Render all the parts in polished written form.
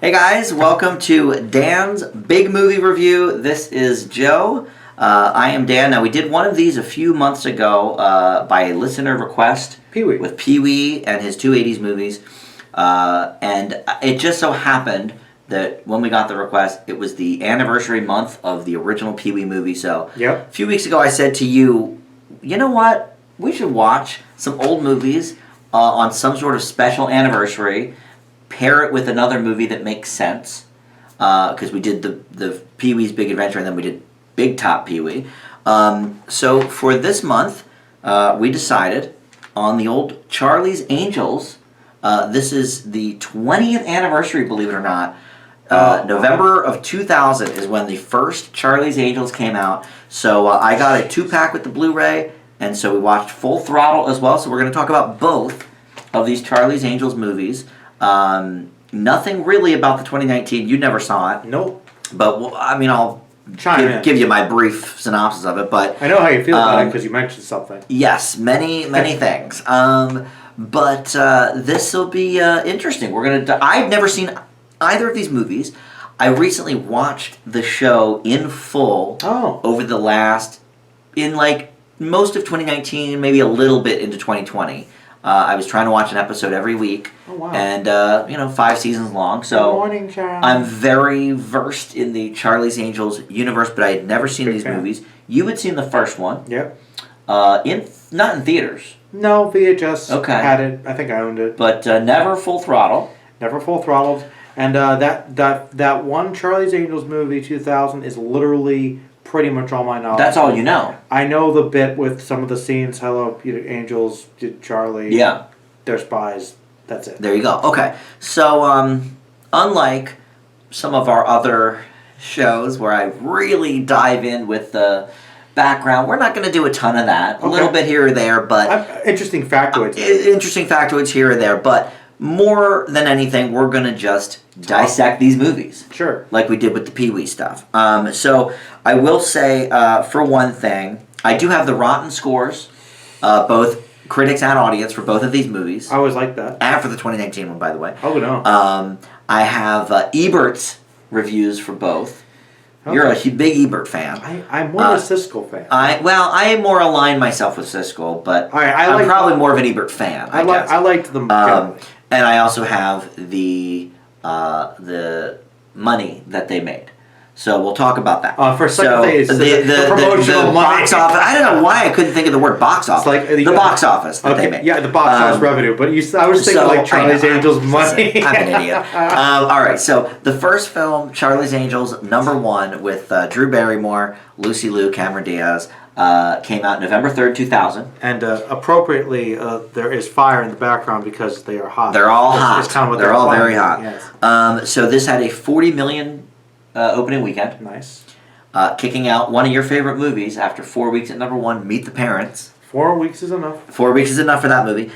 Hey guys, welcome to Dan's Big Movie Review. This is Joe. I am Dan. Now, we did one of these a few months ago by listener request Pee-wee. with Pee-wee and his two 80s movies. And it just so happened that when we got the request, it was the anniversary month of the original Pee-wee movie. So Yep. a few weeks ago I said to you, you know what? We should watch some old movies on some sort of special anniversary. Pair it with another movie that makes sense, because we did the Pee-wee's Big Adventure and then we did Big Top Pee-wee. So for this month, we decided on the old Charlie's Angels. This is the 20th anniversary, believe it or not. November of 2000 is when the first Charlie's Angels came out. So I got a 2-pack with the Blu-ray, and so we watched Full Throttle as well. So we're going to talk about both of these Charlie's Angels movies. Nothing really about the 2019. You never saw it. Nope. But I'll give you my brief synopsis of it. But I know how you feel about it because you mentioned something. yes, many things. But this will be interesting. I've never seen either of these movies. I recently watched the show in full over the last, in like most of 2019, maybe a little bit into 2020. I was trying to watch an episode every week, and 5 seasons long. So Good morning, Charlie. I'm very versed in the Charlie's Angels universe, but I had never seen these movies. You had seen the first one. Yep. Not in theaters. No, VHS. Okay. Had it. I think I owned it. But never Full Throttle. Never Full Throttled. And that one Charlie's Angels movie, 2000, is literally pretty much all my knowledge. That's all you know. I know the bit with some of the scenes. Hello, Angels, Charlie. Yeah. They're spies. That's it. There you go. Okay. So, unlike some of our other shows where I really dive in with the background, we're not going to do a ton of that. A little bit here or there, but interesting factoids. Interesting factoids here or there, but more than anything, we're going to just dissect these movies. Sure. Like we did with the Pee-wee stuff. So I will say, for one thing, I do have the Rotten scores, both critics and audience, for both of these movies. I always like that. And for the 2019 one, by the way. Oh, no. I have Ebert's reviews for both. Okay. You're a big Ebert fan. I'm more a Siskel fan. I more align myself with Siskel, but I'm probably more of an Ebert fan. I liked them. And I also have the money that they made. So we'll talk about that. For a second, the promotional box office. I don't know why I couldn't think of the word box office. Like the box office that they made. Yeah, the box office revenue. But I was thinking like Charlie's Angels money. I'm an idiot. All right, so the first film, Charlie's Angels, #1, with Drew Barrymore, Lucy Liu, Cameron Diaz, came out November 3rd, 2000. And appropriately, there is fire in the background because they are hot. They're all hot. That's kind of what they're all very hot. Yes. So this had a $40 million opening weekend. Nice. Kicking out one of your favorite movies after 4 weeks at #1, Meet the Parents. 4 weeks is enough. 4 weeks is enough for that movie.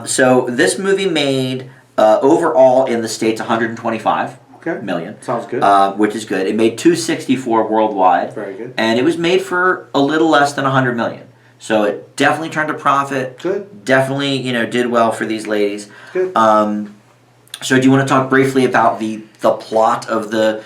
So this movie made, overall in the States, $125 million. Sounds good. Which is good. It made $264 worldwide. Very good. And it was made for a little less than $100 million. So it definitely turned a profit. Good. Definitely, did well for these ladies. Good. So do you want to talk briefly about the plot of the...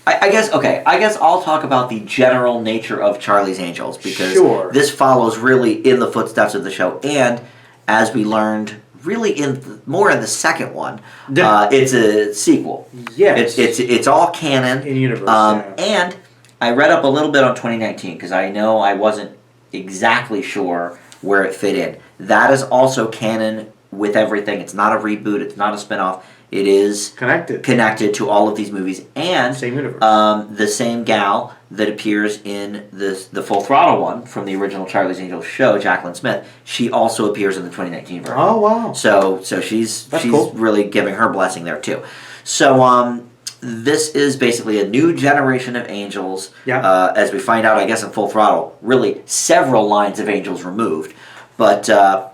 I guess I'll talk about the general nature of Charlie's Angels, because this follows really in the footsteps of the show, and as we learned really more in the second one, it's a sequel. Yes. It's all canon. In universe, And I read up a little bit on 2019, because I know I wasn't exactly sure where it fit in. That is also canon with everything. It's not a reboot. It's not a spinoff. It is connected to all of these movies, and same universe. The same gal that appears in the Full Throttle one from the original Charlie's Angels show, Jacqueline Smith. She also appears in the 2019 version. Oh wow! So she's cool. Really giving her blessing there too. So this is basically a new generation of angels. Yeah. As we find out, I guess in Full Throttle, really several lines of angels removed. But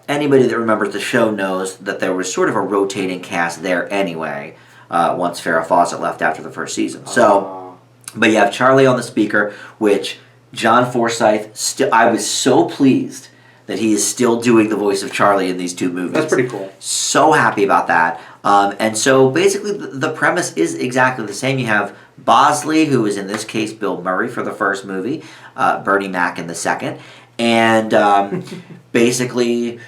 anybody that remembers the show knows that there was sort of a rotating cast there anyway, once Farrah Fawcett left after the first season. So, but you have Charlie on the speaker, which John Forsythe, I was so pleased that he is still doing the voice of Charlie in these two movies. That's pretty cool. So happy about that. And so basically the premise is exactly the same. You have Bosley, who is in this case Bill Murray for the first movie, Bernie Mac in the second, and basically,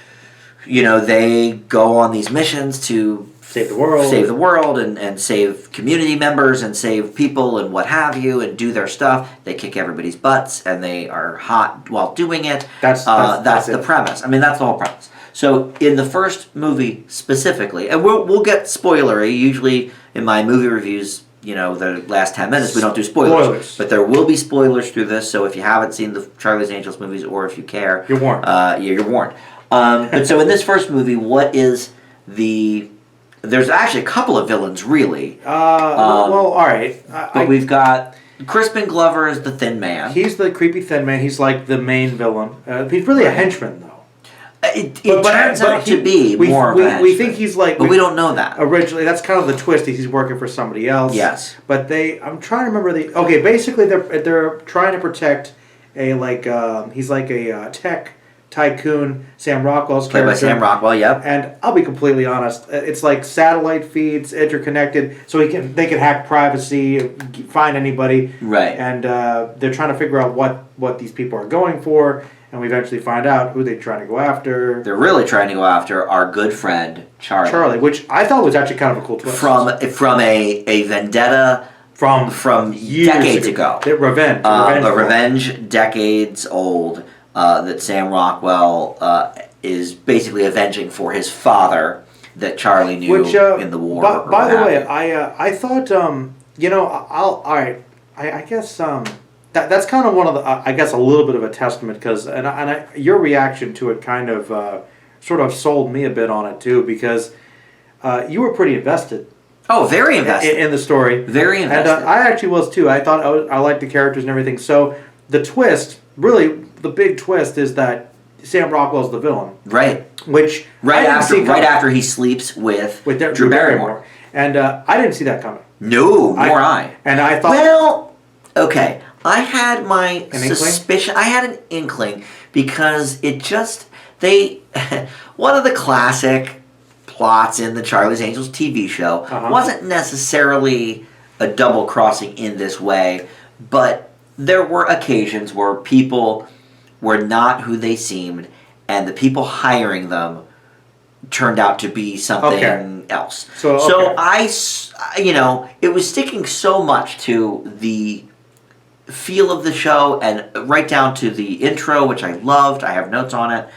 they go on these missions to Save the world. and save community members and save people and what have you and do their stuff. They kick everybody's butts and they are hot while doing it. That's the premise. I mean, that's the whole premise. So in the first movie specifically, and we'll get spoilery. Usually in my movie reviews, the last 10 minutes we don't do spoilers. But there will be spoilers through this. So if you haven't seen the Charlie's Angels movies or if you care, you're warned. You're warned. But so in this first movie, what is there's actually a couple of villains, really. All right. But we've got Crispin Glover as the Thin Man. He's the creepy Thin Man. He's like the main villain. He's really a henchman, though. It turns out to be more of a henchman. We think he's like... But we don't know that. Originally, that's kind of the twist. He's working for somebody else. Yes. But I'm trying to remember the... Okay, basically they're trying to protect he's like a tech tycoon, Sam Rockwell's character. Played by Sam Rockwell, yep. And I'll be completely honest, it's like satellite feeds interconnected, so they can hack privacy, find anybody. Right. And they're trying to figure out what these people are going for, and we eventually find out who they're trying to go after. They're really trying to go after our good friend Charlie. Which I thought was actually kind of a cool twist. From a vendetta from decades ago. Revenge. A revenge decades old. That Sam Rockwell is basically avenging for his father that Charlie knew in the war. By the way, I thought I guess that's kind of one of the I guess a little bit of a testament because your reaction to it kind of sort of sold me a bit on it too because you were pretty invested. Oh, very invested in the story. Very invested. And I actually was too. I thought I liked the characters and everything. So the twist, really. The big twist is that Sam Rockwell's the villain. Right. Which right after he sleeps with Drew Barrymore. And I didn't see that coming. No, nor I. And I thought... Well, okay. I had my suspicion. I had an inkling because it just... one of the classic plots in the Charlie's Angels TV show wasn't necessarily a double crossing in this way, but there were occasions where people were not who they seemed, and the people hiring them turned out to be something else. So I, it was sticking so much to the feel of the show, and right down to the intro, which I loved. I have notes on it.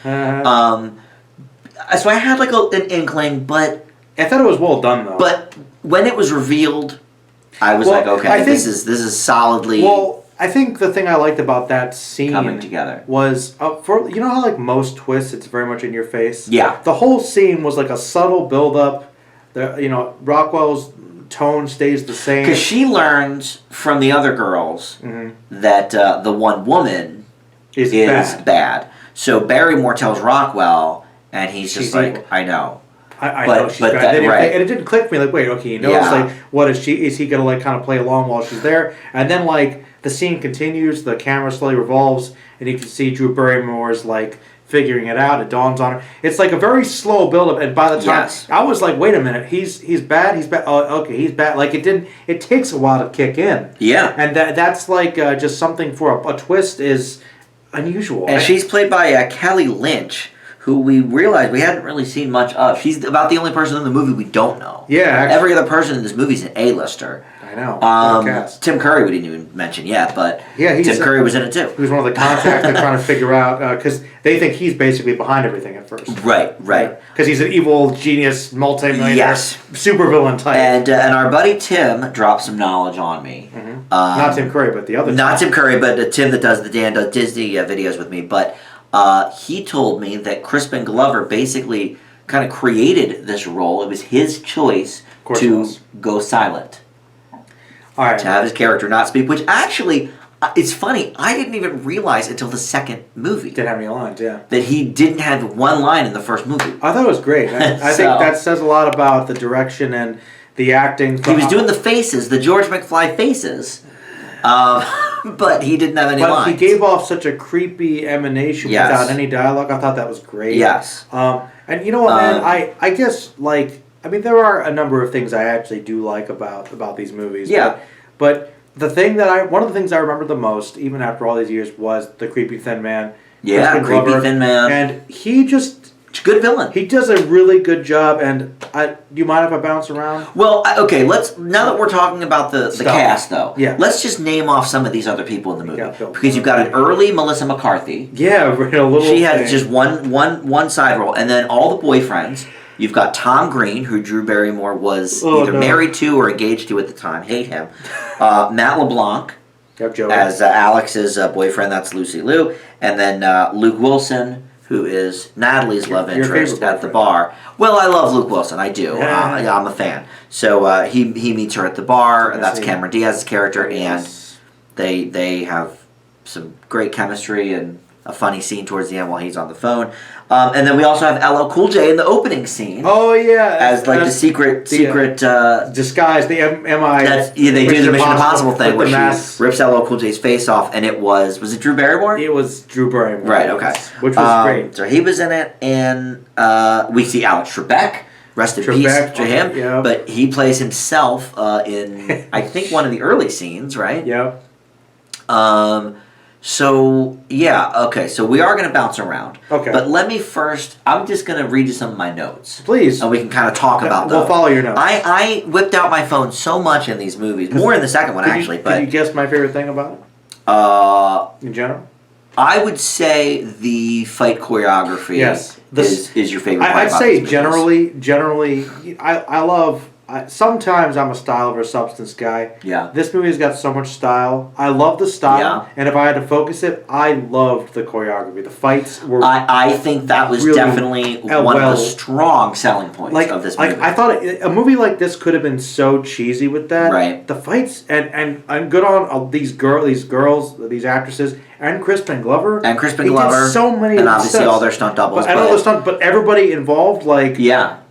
So I had like an inkling, but I thought it was well done though. But when it was revealed, I was like, okay, this is solidly. Well, I think the thing I liked about that scene coming together was for how like most twists it's very much in your face. Yeah. The whole scene was like a subtle build up. Rockwell's tone stays the same because she learns from the other girls that the one woman is bad. So Barrymore tells Rockwell, and she's like, evil. I know. I know she's bad. And it didn't click for me. Like, wait, okay, it's like, what is she? Is he gonna like kind of play along while she's there? And then like the scene continues, the camera slowly revolves, and you can see Drew Barrymore's like figuring it out. It dawns on her. It's like a very slow build-up, and by the time I was like, wait a minute, he's bad. He's bad. Oh, okay, he's bad. Like it didn't. It takes a while to kick in. Yeah, and that's like just something for a twist is unusual. And she's played by Kelly Lynch, who we realized we hadn't really seen much of. She's about the only person in the movie we don't know. Yeah, actually. Every other person in this movie is an A-lister. I know. Tim Curry we didn't even mention yet, but Tim Curry was in it too. He was one of the contacts they're trying to figure out, because they think he's basically behind everything at first. Right. Because he's an evil, genius, multi-millionaire, supervillain type. And our buddy Tim dropped some knowledge on me. Not Tim Curry, but the other Not Tim Curry, but Tim that does the Disney videos with me. But he told me that Crispin Glover basically kind of created this role. It was his choice to go silent. All right. To have his character not speak, which actually, it's funny, I didn't even realize until the second movie. Didn't have any lines, yeah. That he didn't have one line in the first movie. I thought it was great. I think that says a lot about the direction and the acting. He was doing the faces, the George McFly faces, but he didn't have any lines. But he gave off such a creepy emanation without any dialogue. I thought that was great. Yes. And you know what, man? I guess, like, I mean, there are a number of things I actually do like about these movies. Yeah. But one of the things I remember the most, even after all these years, was the creepy thin man. Yeah, creepy thin man. And he just... It's a good villain. He does a really good job, and do you mind if I bounce around? Well, okay, now that we're talking about the cast, though, let's just name off some of these other people in the movie. Because you've got an early Melissa McCarthy. Yeah, a little She has just one side role. And then all the boyfriends. You've got Tom Green, who Drew Barrymore was either married to or engaged to at the time. Hate him. Matt LeBlanc as Alex's boyfriend. That's Lucy Liu. And then Luke Wilson, who is Natalie's love interest at the bar. Well, I love Luke Wilson. I do. I'm a fan. So he meets her at the bar. That's Cameron Diaz's character. And they have some great chemistry and a funny scene towards the end while he's on the phone. And then we also have LL Cool J in the opening scene. Oh, yeah. As like the secret... disguise, the MI... they do the Mission Impossible thing where she rips LL Cool J's face off, and it was it Drew Barrymore? It was Drew Barrymore. Right, okay. Which was great. So he was in it, and we see Alex Trebek. Rest in peace to him. Yeah. But he plays himself in, I think, one of the early scenes, right? Yeah. So, yeah, okay, so we are going to bounce around. Okay. But let me first, I'm just going to read you some of my notes. Please. And we can kind of talk about those. We'll follow your notes. I whipped out my phone so much in these movies, more in the second one, actually. Could you guess my favorite thing about it? In general? I would say the fight choreography is your favorite part. I'd say generally, I love... sometimes I'm a style over substance guy. Yeah. This movie's got so much style. I love the style, and if I had to focus it, I loved the choreography. The fights were. I think that was really one of the strong selling points of this movie. I thought a movie like this could have been so cheesy with that. Right. The fights and good on these girls, these actresses, and Crispin Glover. And Crispin Glover. Did so many. And obviously all their stunt doubles. But everybody involved,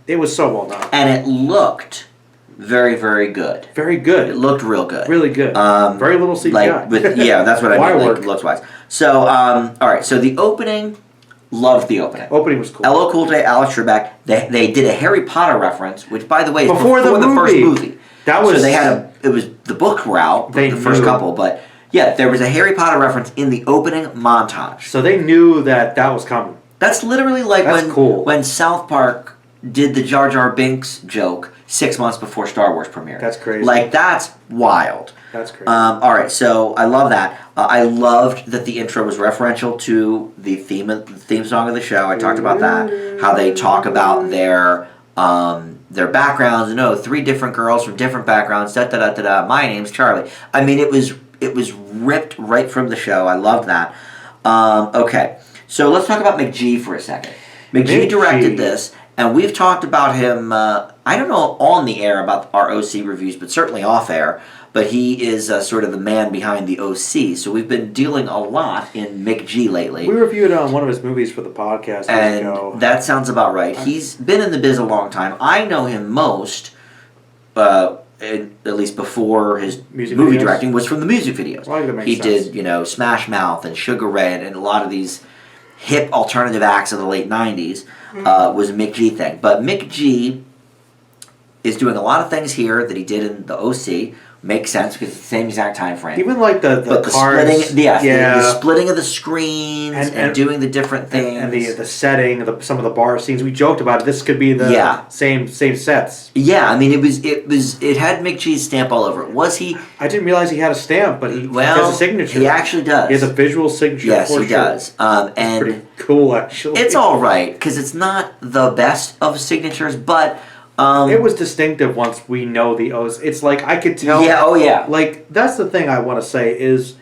it was so well done. And it looked very, very good. Very good. It looked real good. Really good. Very little CGI. That's what I mean, looks-wise. So, all right, so the opening, loved the opening. Opening was cool. LL Cool J, Alex Trebek, they did a Harry Potter reference, which, by the way, is before the first movie. So they had it was, the books were out, the first couple, but, yeah, there was a Harry Potter reference in the opening montage. So they knew that was coming. That's literally like when South Park did the Jar Jar Binks joke 6 months before Star Wars premiered. That's crazy. That's wild. That's crazy. All right, so I love that. I loved that the intro was referential to the theme song of the show. I talked about that. How they talk about their backgrounds. 3 different girls from different backgrounds. Da da da da da. My name's Charlie. I mean, it was ripped right from the show. I loved that. Okay, so let's talk about McG for a second. McG directed this. And we've talked about him, I don't know on the air about our OC reviews, but certainly off air. But he is sort of the man behind the OC. So we've been dealing a lot in McG lately. We reviewed one of his movies for the podcast. And that sounds about right. He's been in the biz a long time. I know him most, at least before his movie directing, was from the music videos. He did, Smash Mouth and Sugar Ray and a lot of these hip alternative acts of the late 90s. Was a McG thing. But McG is doing a lot of things here that he did in the OC. Makes sense because it's the same exact time frame. Even like the cards. Splitting, the splitting of the screens and doing the different things. And the setting, some of the bar scenes. We joked about it. This could be the same sets. Yeah, I mean it had McG's stamp all over it. Was he? I didn't realize he had a stamp, but he has a signature. He actually does. He has a visual signature. Yes, he does. And pretty cool, actually. It's all right because it's not the best of signatures, but. It was distinctive once we know the O's. It's like I could tell. Yeah. Oh yeah. Like that's the thing I want to say is,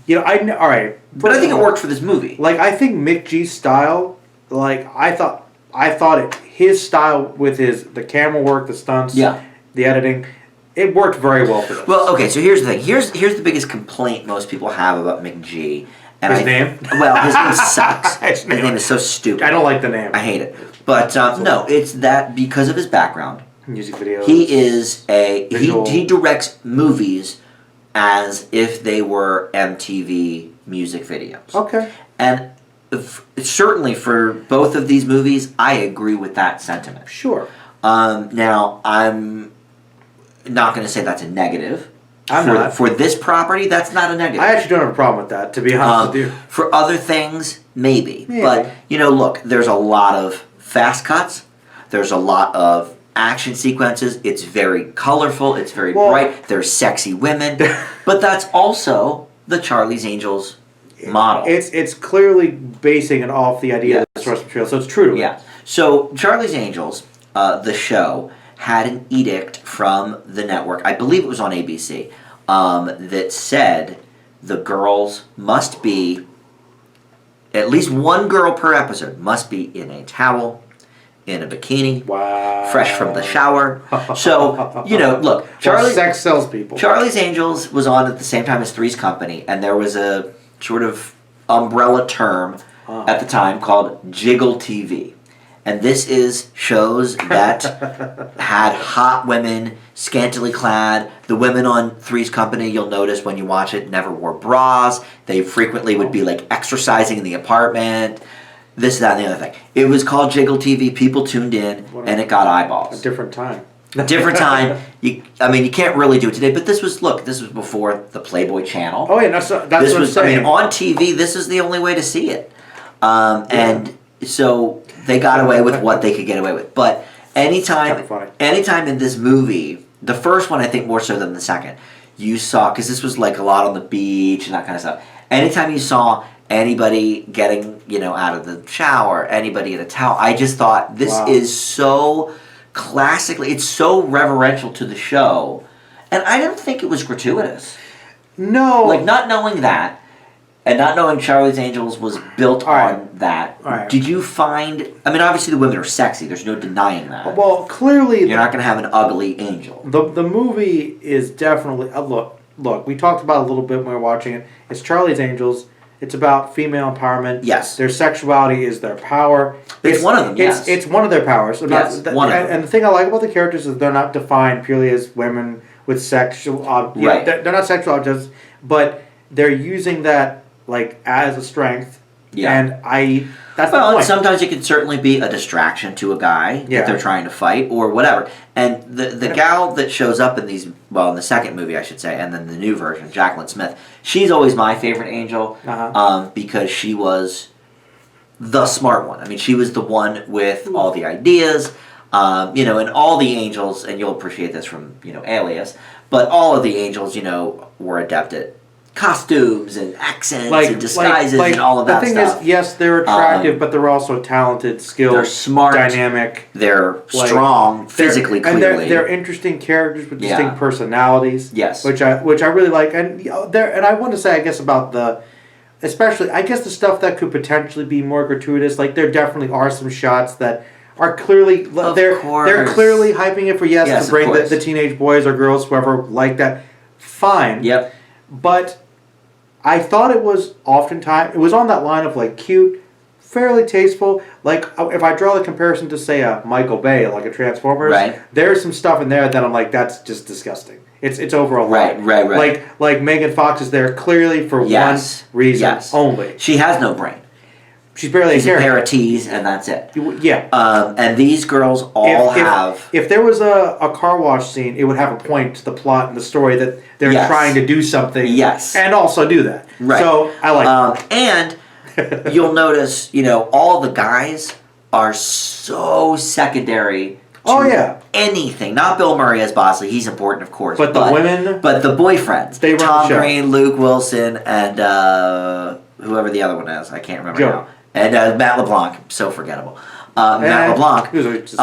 all right. But I think it worked for this movie. Like I think McG's style, I thought his style with the camera work, the stunts, the editing, it worked very well for this. Well, okay. So here's the thing. Here's the biggest complaint most people have about McG. And his name? Well, his name sucks. His name is so stupid. I don't like the name. I hate it. But no, it's that because of his background. Music videos. He is he directs movies as if they were MTV music videos. Okay. And certainly for both of these movies, I agree with that sentiment. Sure. Now, I'm not going to say that's a negative. For this property, that's not a negative. I actually don't have a problem with that, to be honest with you. For other things, maybe. But, look, there's a lot of fast cuts. There's a lot of action sequences. It's very colorful. It's very bright. There's sexy women. But that's also the Charlie's Angels model. It's clearly basing it off the idea of the source material, so it's true to it. Yeah. So Charlie's Angels, the show, had an edict from the network, I believe it was on ABC, that said the girls must be, at least one girl per episode, must be in a towel, in a bikini, fresh from the shower. So, look, sex sells people. Charlie's Angels was on at the same time as Three's Company, and there was a sort of umbrella term at the time called Jiggle TV. And this is shows that had hot women, scantily clad. The women on Three's Company, you'll notice when you watch it, never wore bras. They frequently would be like exercising in the apartment. This, that, and the other thing. It was called Jiggle TV. People tuned in, and it got eyeballs. A different time. A different time. You can't really do it today. But this was before the Playboy Channel. Oh yeah, that's what I'm saying. On TV, this is the only way to see it. And so they got away with what they could get away with. But anytime in this movie, the first one I think more so than the second, you saw, because this was like a lot on the beach and that kind of stuff. Anytime you saw anybody getting, out of the shower, anybody in a towel, I just thought this is so classically, it's so reverential to the show. And I didn't think it was gratuitous. No. Like, not knowing that, and not knowing Charlie's Angels was built on that, did you find... obviously the women are sexy. There's no denying that. Well, clearly... You're not going to have an ugly angel. The movie is definitely... Look, we talked about it a little bit when we were watching it. It's Charlie's Angels. It's about female empowerment. Yes. Their sexuality is their power. It's one of them, yes. It's one of their powers. One of them. And the thing I like about the characters is they're not defined purely as women with sexual... right. They're not sexual objects, but they're using that as a strength. Yeah. And that's the point. Sometimes it can certainly be a distraction to a guy that they're trying to fight or whatever. And the gal that shows up in these, in the second movie I should say, and then the new version, Jacqueline Smith, she's always my favorite angel because she was the smart one. She was the one with all the ideas, and all the angels, and you'll appreciate this from, Alias, but all of the angels, were adept at costumes and accents and disguises and all of that stuff. The thing is, yes, they're attractive, but they're also talented, skilled, they're smart, dynamic. They're strong, physically, clearly. And they're interesting characters with distinct personalities. Yes. Which I really like. And I want to say, I guess, about the stuff that could potentially be more gratuitous. There definitely are some shots that are clearly... They're clearly hyping it for to bring the teenage boys or girls, whoever, like that. Fine. Yep. But I thought it was oftentimes... It was on that line of, cute, fairly tasteful. If I draw the comparison to, say, a Michael Bay, like a Transformers, there's some stuff in there that I'm like, that's just disgusting. It's over a line. Right. Like Megan Fox is there clearly for one reason only. She has no brain. She's barely a pair of T's, and that's it. Yeah. And these girls all have... If there was a car wash scene, it would have a point to the plot and the story that they're trying to do something. Yes. And also do that. Right. So, I like that. And you'll notice, all the guys are so secondary to anything. Not Bill Murray as Bosley. He's important, of course. But the women... But the boyfriends. They run Tom the show. Green, Luke Wilson, and whoever the other one is. I can't remember now. And Matt LeBlanc, so forgettable. Matt LeBlanc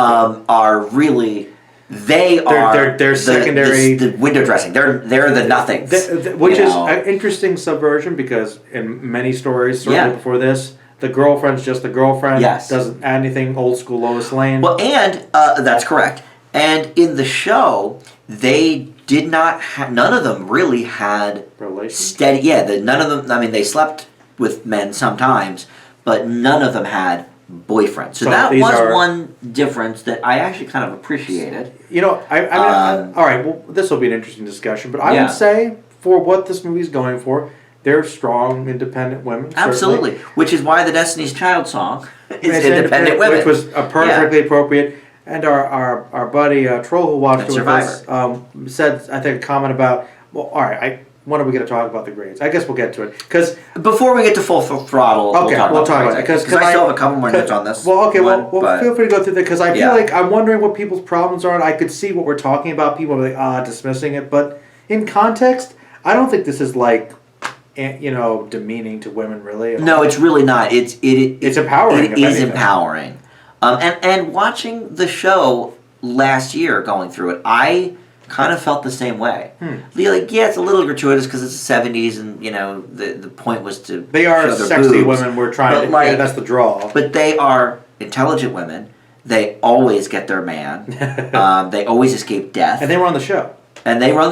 are really... They're secondary... The window dressing. They're the nothings. Which is an interesting subversion because in many stories, certainly before this, the girlfriend's just the girlfriend. Yes. Doesn't add anything old school Lois Lane. Well, and that's correct. And in the show, they did not have... None of them really had... steady... Yeah, none of them... They slept with men sometimes, but none of them had boyfriends. So that was one difference that I actually kind of appreciated. All right, well, this will be an interesting discussion, but I would say, for what this movie's going for, they're strong, independent women. Absolutely. Certainly. Which is why the Destiny's Child song is independent women. Which was perfectly appropriate. And our buddy Troll, who watched it with us, said, I think, a comment about, well, all right, when are we going to talk about the grades? I guess we'll get to it. Cause before we get to Full Throttle, we'll talk about it. Because I still have a couple more notes on this. Well, okay, feel free to go through that, because I feel like I'm wondering what people's problems are, and I could see what we're talking about. People are like, dismissing it. But in context, I don't think this is like, demeaning to women, really. No, it's really not. It's empowering. It is empowering. And watching the show last year, going through it, I kind of felt the same way. Like, it's a little gratuitous because it's the 70s, and the point was to they are show their sexy boobs. Women. We're trying to. Yeah, that's the draw. But they are intelligent women. They always get their man. They always escape death. And they run the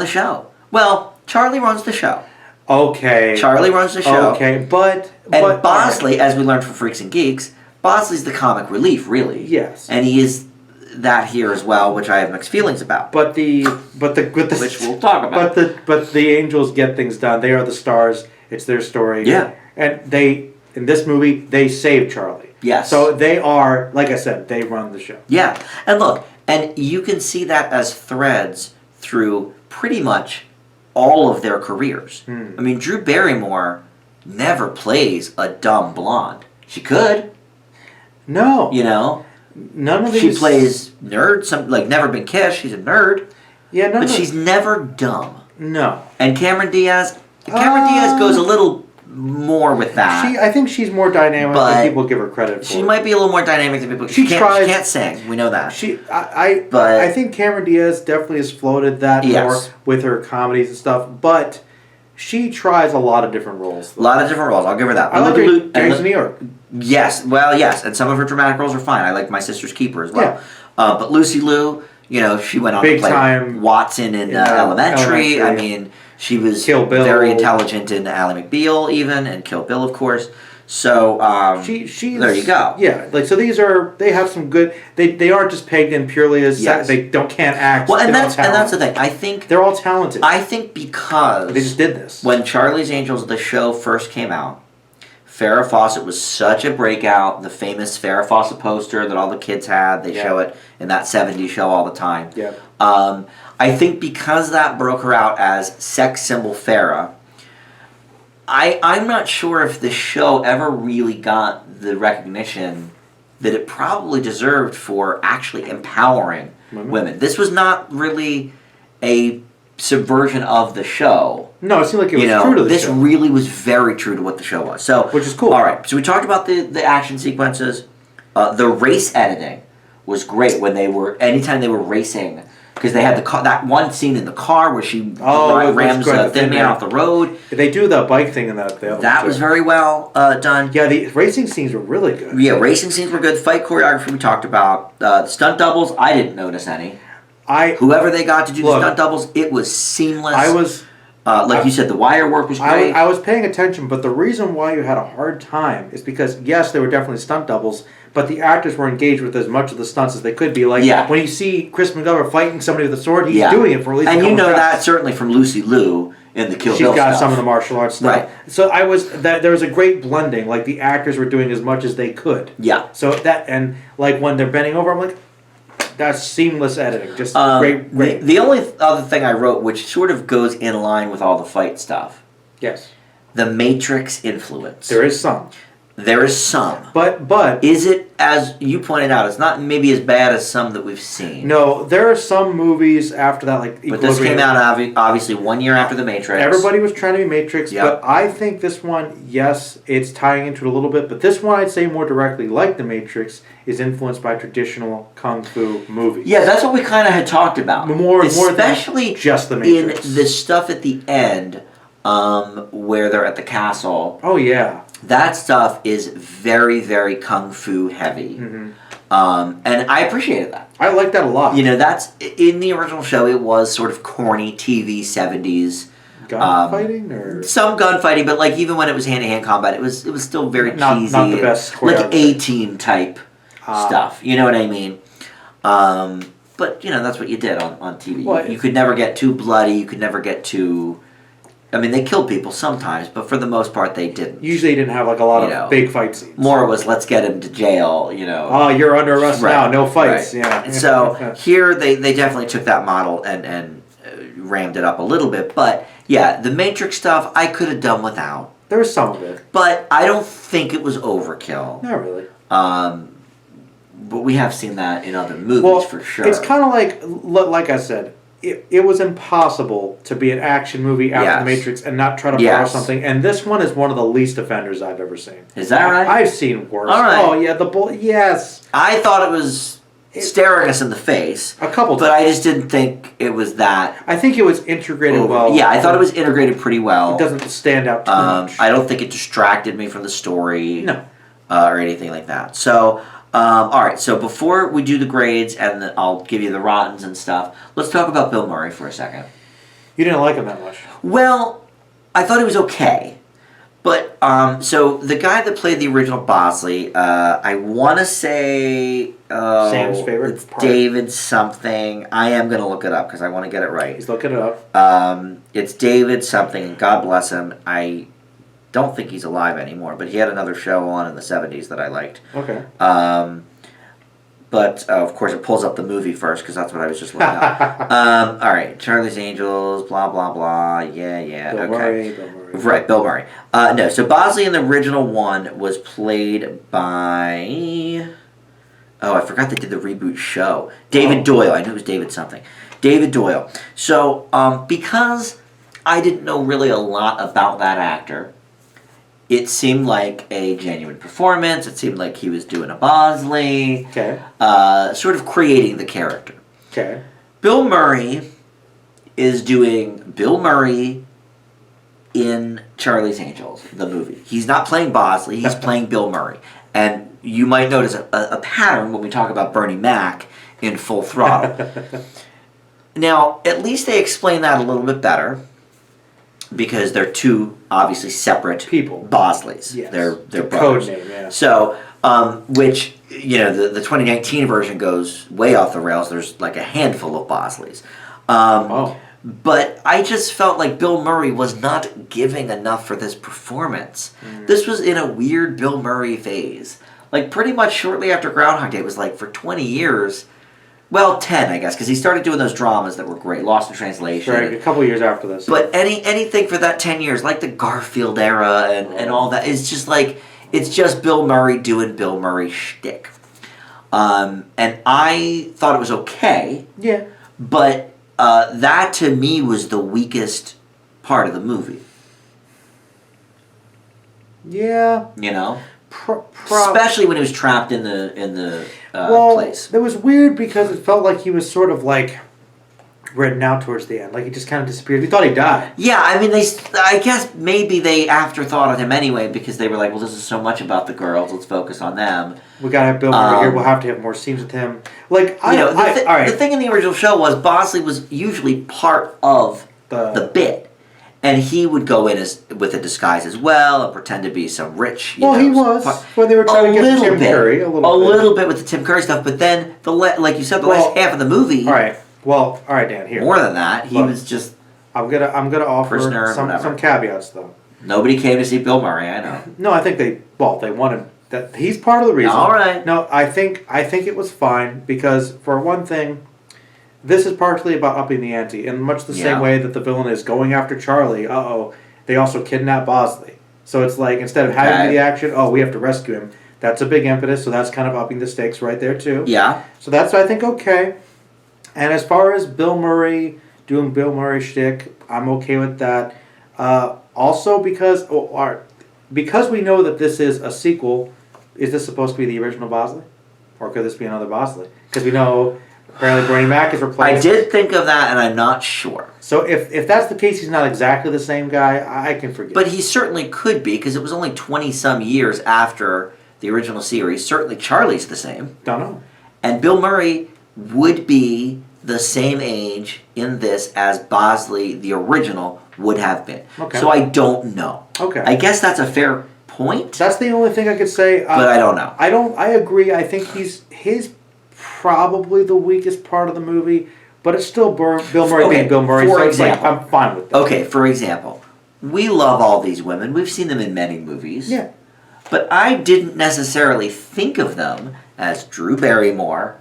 show. Well, Charlie runs the show. Okay. Charlie runs the show. Okay, but Bosley, as we learned from Freaks and Geeks, Bosley's the comic relief, really. Yes. And he is that here as well, which I have mixed feelings about. But the which we'll talk about. But the angels get things done. They are the stars. It's their story. Yeah. And they, in this movie, they save Charlie. Yes. So they are, like I said, they run the show. Yeah. And look, and you can see that as threads through pretty much all of their careers. I mean, Drew Barrymore never plays a dumb blonde. She could. No. None of these. She plays nerd, like Never Been Kissed. She's a nerd. Yeah, but she's never dumb. No. And Cameron Diaz goes a little more with that. I think she's more dynamic than people give her credit for. She might be a little more dynamic than people. She can't sing. We know that. I think Cameron Diaz definitely has floated that more with her comedies and stuff, but she tries a lot of different roles. I'll give her that. I like her Gangs of New York. Yes. Well, yes. And some of her dramatic roles are fine. I like My Sister's Keeper as well. Yeah. But Lucy Liu, she went on to play Watson in Elementary. I mean, she was very intelligent in Ally McBeal, even, and Kill Bill, of course. So she's there you go. Yeah, they have some good. They aren't just pegged in purely as they can't act. Well, and that's the thing. I think they're all talented. I think because they just did this when Charlie's Angels, the show, first came out. Farrah Fawcett was such a breakout. The famous Farrah Fawcett poster that all the kids had. They show it in that '70s show all the time. Yeah. I think because that broke her out as sex symbol Farrah, I'm not sure if the show ever really got the recognition that it probably deserved for actually empowering women. This was not really a subversion of the show. No, it seemed like it was true to the show. This really was very true to what the show was. So, which is cool. All right, so we talked about the action sequences. The race editing was great anytime they were racing. Because they had that one scene in the car where she rams a thin man off the road. They do the bike thing in that. That was very well done. Yeah, the racing scenes were really good. Yeah, racing scenes were good. Fight choreography we talked about. The stunt doubles, I didn't notice any. Whoever they got to do the stunt doubles, it was seamless. Like you said, the wire work was great. I was paying attention, but the reason why you had a hard time is because, yes, they were definitely stunt doubles, but the actors were engaged with as much of the stunts as they could be. Like, when you see Chris McGovern fighting somebody with a sword, he's doing it for at least a couple shots. That certainly from Lucy Liu in the Kill Bill stuff. She's got some of the martial martial arts stuff. Right. So there was a great blending. Like, the actors were doing as much as they could. Yeah. So when they're bending over, I'm like, that's seamless editing. Just great. The only other thing I wrote, which sort of goes in line with all the fight stuff. Yes. The Matrix influence. There is some. But is it, as you pointed out, it's not maybe as bad as some that we've seen. No, there are some movies after that, like But this came out obviously 1 year after The Matrix. Everybody was trying to be Matrix, but I think this one, yes, it's tying into it a little bit, but this one I'd say more directly, like The Matrix, is influenced by traditional kung fu movies. Yeah, that's what we kind of had talked about. Especially than just The Matrix. In the stuff at the end, where they're at the castle. Oh, yeah. That stuff is very, very kung fu heavy. Mm-hmm. And I appreciated that. I like that a lot. That's in the original show, it was sort of corny TV 70s. Gunfighting or some gunfighting, but like even when it was hand-to-hand combat, it was still very cheesy. Not the best like A-Team type stuff. You know what I mean? But that's what you did on TV. You could never get too bloody, you could never get too I mean, they killed people sometimes, but for the most part, they didn't. Usually, didn't have like a lot of big fight scenes. More was let's get him to jail. Oh, you're under arrest now. No fights. Right. Yeah. So here they definitely took that model and rammed it up a little bit. But yeah, the Matrix stuff I could have done without. There was some of it, but I don't think it was overkill. Not really. But we have seen that in other movies for sure. It's kind of like I said. It was impossible to be an action movie after The Matrix and not try to borrow something. And this one is one of the least offenders I've ever seen. Is that right? I've seen worse. All right. Oh, yeah, yes. I thought it was staring us in the face. A couple times. But I just didn't think it was that. I think it was integrated well. Yeah, I thought it was integrated pretty well. It doesn't stand out too much. I don't think it distracted me from the story. No. Or anything like that. So... all right, so before we do the grades and I'll give you the rottens and stuff, let's talk about Bill Murray for a second. You didn't like him that much. Well, I thought he was okay. But, so the guy that played the original Bosley, I want to say... Sam's favorite it's part. David something. I am going to look it up because I want to get it right. He's looking it up. It's David something, and God bless him. I don't think he's alive anymore, but he had another show on in the 70s that I liked. Okay. But, of course, it pulls up the movie first, because that's what I was just looking at. All right, Charlie's Angels, blah, blah, blah, yeah, Bill okay. Murray. Right, Bill Murray. No, so Bosley in the original one was played by... Oh, I forgot they did the reboot show. David Doyle. I knew it was David something. David Doyle. So, because I didn't know really a lot about that actor... It seemed like a genuine performance. It seemed like he was doing a Bosley. Okay. Sort of creating the character. Okay. Bill Murray is doing Bill Murray in Charlie's Angels, the movie. He's not playing Bosley. He's playing Bill Murray. And you might notice a pattern when we talk about Bernie Mac in Full Throttle. Now, at least they explain that a little bit better. Because they're two obviously separate people, Bosleys. Yes. They're Code brothers. name, yeah. So, which the 2019 version goes way off the rails. There's like a handful of Bosleys. But I just felt like Bill Murray was not giving enough for this performance. This was in a weird Bill Murray phase. Like pretty much shortly after Groundhog Day, it was like for 20 years. Well, 10, I guess, because he started doing those dramas that were great, Lost in Translation. Right, a couple of years after this. But anything for that 10 years, like the Garfield era and all that, is just like, it's just Bill Murray doing Bill Murray shtick. And I thought it was okay. Yeah. But that, to me, was the weakest part of the movie. Yeah. You know? Especially when he was trapped in the place. It was weird because it felt like he was sort of like written out towards the end. Like he just kind of disappeared. We thought he died. Yeah, I mean, I guess maybe they afterthought of him anyway because they were like, well, this is so much about the girls. Let's focus on them. We gotta have Bill Murray here. We'll have to have more scenes with him. Like the thing in the original show was Bosley was usually part of the bit. And he would go in with a disguise as well and pretend to be some rich. He was when they were trying to get Tim Curry. A little bit with the Tim Curry stuff, but then like you said, the last half of the movie. All right, Dan. Here. More than that, he was just. I'm gonna offer some caveats though. Nobody came to see Bill Murray. I know. No, I think they wanted that. He's part of the reason. All right. No, I think it was fine because for one thing. This is partially about upping the ante, in much the same way that the villain is going after Charlie. They also kidnap Bosley. So it's like, instead of having the action, we have to rescue him. That's a big impetus, so that's kind of upping the stakes right there, too. Yeah. So that's, I think, okay. And as far as Bill Murray, doing Bill Murray shtick, I'm okay with that. Also, because we know that this is a sequel, is this supposed to be the original Bosley? Or could this be another Bosley? Because we know... Apparently Bernie Mac is replaced. I did think of that, and I'm not sure. So if that's the case, he's not exactly the same guy, I can forgive. But he certainly could be, because it was only 20-some years after the original series. Certainly Charlie's the same. Don't know. And Bill Murray would be the same age in this as Bosley, the original, would have been. Okay. So I don't know. Okay. I guess that's a fair point. That's the only thing I could say. But I don't know. I agree. I think his probably the weakest part of the movie, but it's still Bill Murray being Bill Murray. For so example, I'm fine with that. Okay, for example, we love all these women. We've seen them in many movies. Yeah. But I didn't necessarily think of them as Drew Barrymore,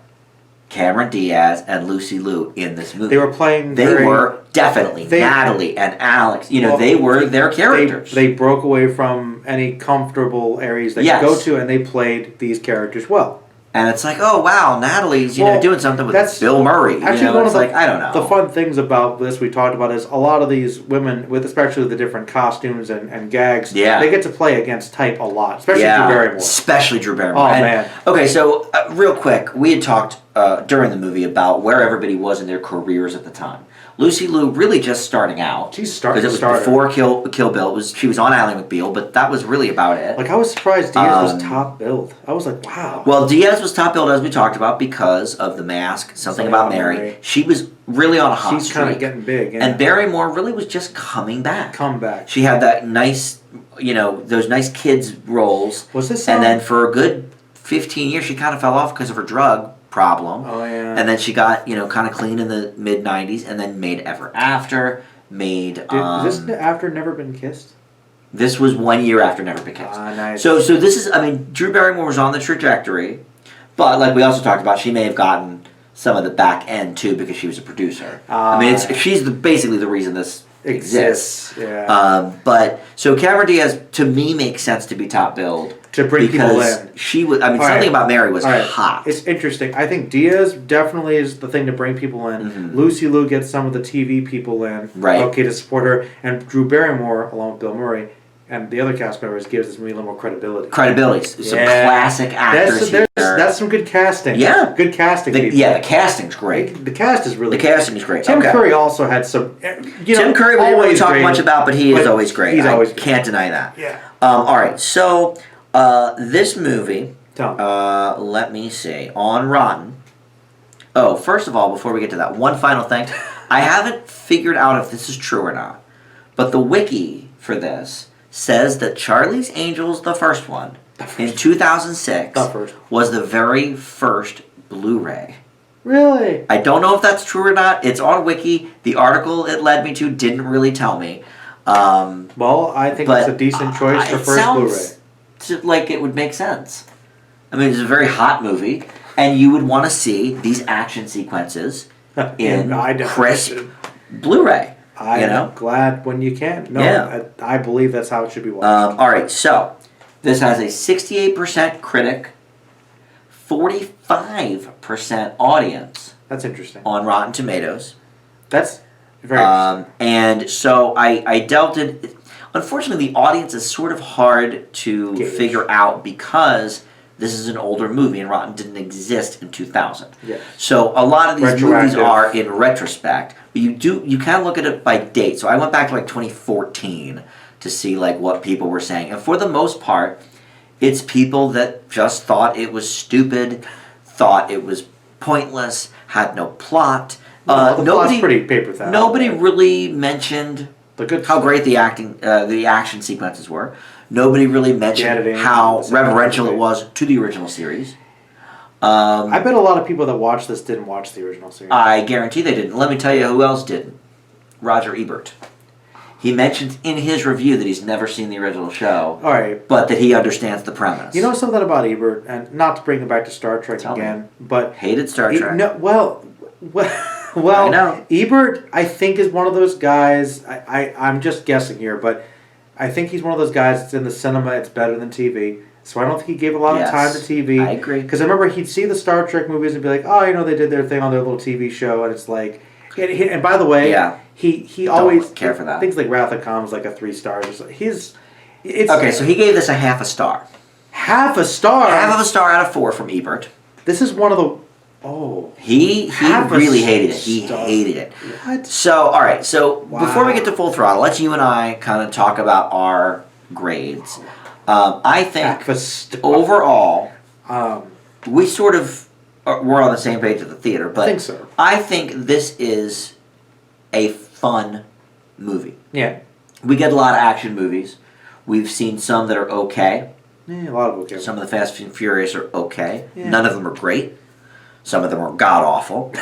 Cameron Diaz, and Lucy Liu in this movie. They were playing. They were definitely Natalie and Alex. You know, they were their characters. They broke away from any comfortable areas they could go to, and they played these characters well. And it's like, oh wow, Natalie's doing something with Bill Murray. Actually, one of the, I don't know. The fun things about this we talked about is a lot of these women, with especially the different costumes and gags, they get to play against type a lot, especially Drew Barrymore. Especially Drew Barrymore. Oh man. Okay, so real quick, we had talked during the movie about where everybody was in their careers at the time. Lucy Liu really just starting out. She's starting. Because it was before Kill Bill. She was on Ally McBeal, but that was really about it. Like, I was surprised Diaz was top billed. I was like, wow. Well, Diaz was top billed, as we talked about, because of The Mask, Something About Mary. She was really on a hot streak. She's kind of getting big. Yeah. And Barrymore really was just coming back. Comeback. She had that nice, those nice kids roles. Was this And then for a good 15 years, she kind of fell off because of her drug problem. Oh, yeah. And then she got, kind of clean in the mid-90s, and then made Ever After, made... Is this after Never Been Kissed? This was 1 year after Never Been Kissed. Ah, nice. So this is, Drew Barrymore was on the trajectory, but like we also talked about, she may have gotten some of the back end, too, because she was a producer. She's basically the reason this exists. Yeah. So Cameron Diaz, to me, makes sense to be top billed. To bring people in. She was, Something About Mary was hot. It's interesting. I think Diaz definitely is the thing to bring people in. Mm-hmm. Lucy Liu gets some of the TV people in. Right. Okay, to support her. And Drew Barrymore, along with Bill Murray, and the other cast members, gives this movie a little more credibility. Some classic actors that's some good casting. Yeah. Good casting. The casting's great. The cast is really The casting is great. Tim Curry also had some... Tim Curry, we don't really talk much about, but he is always great. He's always great. Can't deny that. Yeah. All right, so... this movie, Tell me. let me see, on Rotten. Oh, first of all, before we get to that, one final thing. I haven't figured out if this is true or not, but the wiki for this says that Charlie's Angels, the first one, in 2006, was the very first Blu-ray. Really? I don't know if that's true or not. It's on Wiki. The article it led me to didn't really tell me. Well, I think it's a decent choice for first Blu-ray. Like it would make sense. It's a very hot movie, and you would want to see these action sequences in crisp Blu-ray. I'm glad when you can. No, I believe that's how it should be watched. All right, so this has a 68% critic, 45% audience. That's interesting. On Rotten Tomatoes. That's very interesting. And so I delved in. Unfortunately, the audience is sort of hard to figure out because this is an older movie and Rotten didn't exist in 2000. Yes. So a lot of these movies are in retrospect. But you kind of look at it by date. So I went back to like 2014 to see like what people were saying. And for the most part, it's people that just thought it was stupid, thought it was pointless, had no plot. The plot's pretty paper thin. Nobody really mentioned how great the action sequences were. Nobody really mentioned how reverential it was to the original series. I bet a lot of people that watch this didn't watch the original series. I guarantee they didn't. Let me tell you who else didn't. Roger Ebert. He mentions in his review that he's never seen the original show. All right. But that he understands the premise. You know something about Ebert, and not to bring him back to Star Trek again, but... Hated Star Trek. Well, I know. Ebert, I think, is one of those guys, I'm just guessing here, but I think he's one of those guys that's in the cinema, it's better than TV. So I don't think he gave a lot of time to TV. I agree. Because I remember he'd see the Star Trek movies and be like, oh, they did their thing on their little TV show, and it's like... And by the way, he always... care for that. Things like Wrath of Khan was like a 3 stars or something. Okay, so he gave this a half a star. Half a star? Half of a star out of 4 from Ebert. This is one of the... Oh. He really hated it. He hated it. What? So, all right. So, before we get to Full Throttle, let's you and I kind of talk about our grades. I think overall, we sort of we're on the same page at the theater, but I think so. I think this is a fun movie. Yeah. We get a lot of action movies. We've seen some that are okay. Yeah, a lot of okay. Some of the Fast and Furious are okay. Yeah. None of them are great. Some of them are god-awful.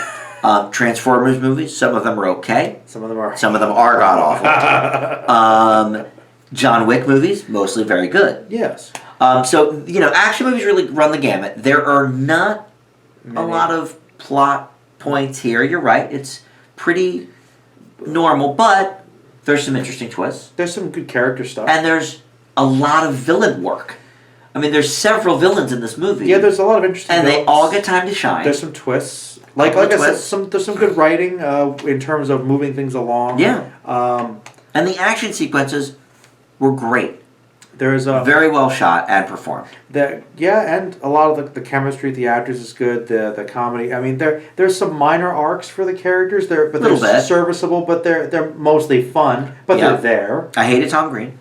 Transformers movies, some of them are okay. Some of them are god-awful. John Wick movies, mostly very good. Yes. So, action movies really run the gamut. There are not a lot of plot points here. You're right. It's pretty normal, but there's some interesting twists. There's some good character stuff. And there's a lot of villain work. I mean, there's several villains in this movie. Yeah, there's a lot of interesting and villains. they all get time to shine. There's some twists. Like I said, there's some good writing in terms of moving things along. Yeah. And the action sequences were great. There's very well shot and performed. And a lot of the chemistry, the actors is good. The comedy. I mean, there's some minor arcs for the characters. They're serviceable, but they're mostly fun. But they're there. I hated Tom Green.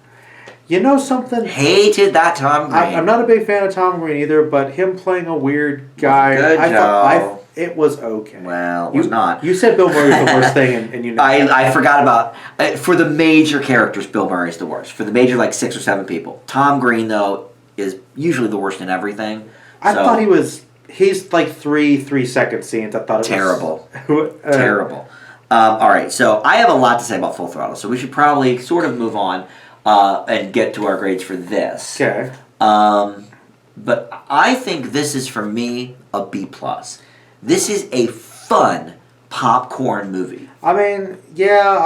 You know something? Hated that Tom Green. I'm not a big fan of Tom Green either, but him playing a weird guy, it was okay. Well, it was not. You said Bill Murray was the worst thing, and you know. I forgot about for the major characters. Bill Murray's the worst. For the major 6 or 7 people, Tom Green though is usually the worst in everything. I thought he was. He's like 3-second scenes. I thought it terrible. Was terrible. All right, so I have a lot to say about Full Throttle, so we should probably sort of move on. And get to our grades for this. Okay. But I think this is, for me, a B+. This is a fun popcorn movie. I mean, yeah,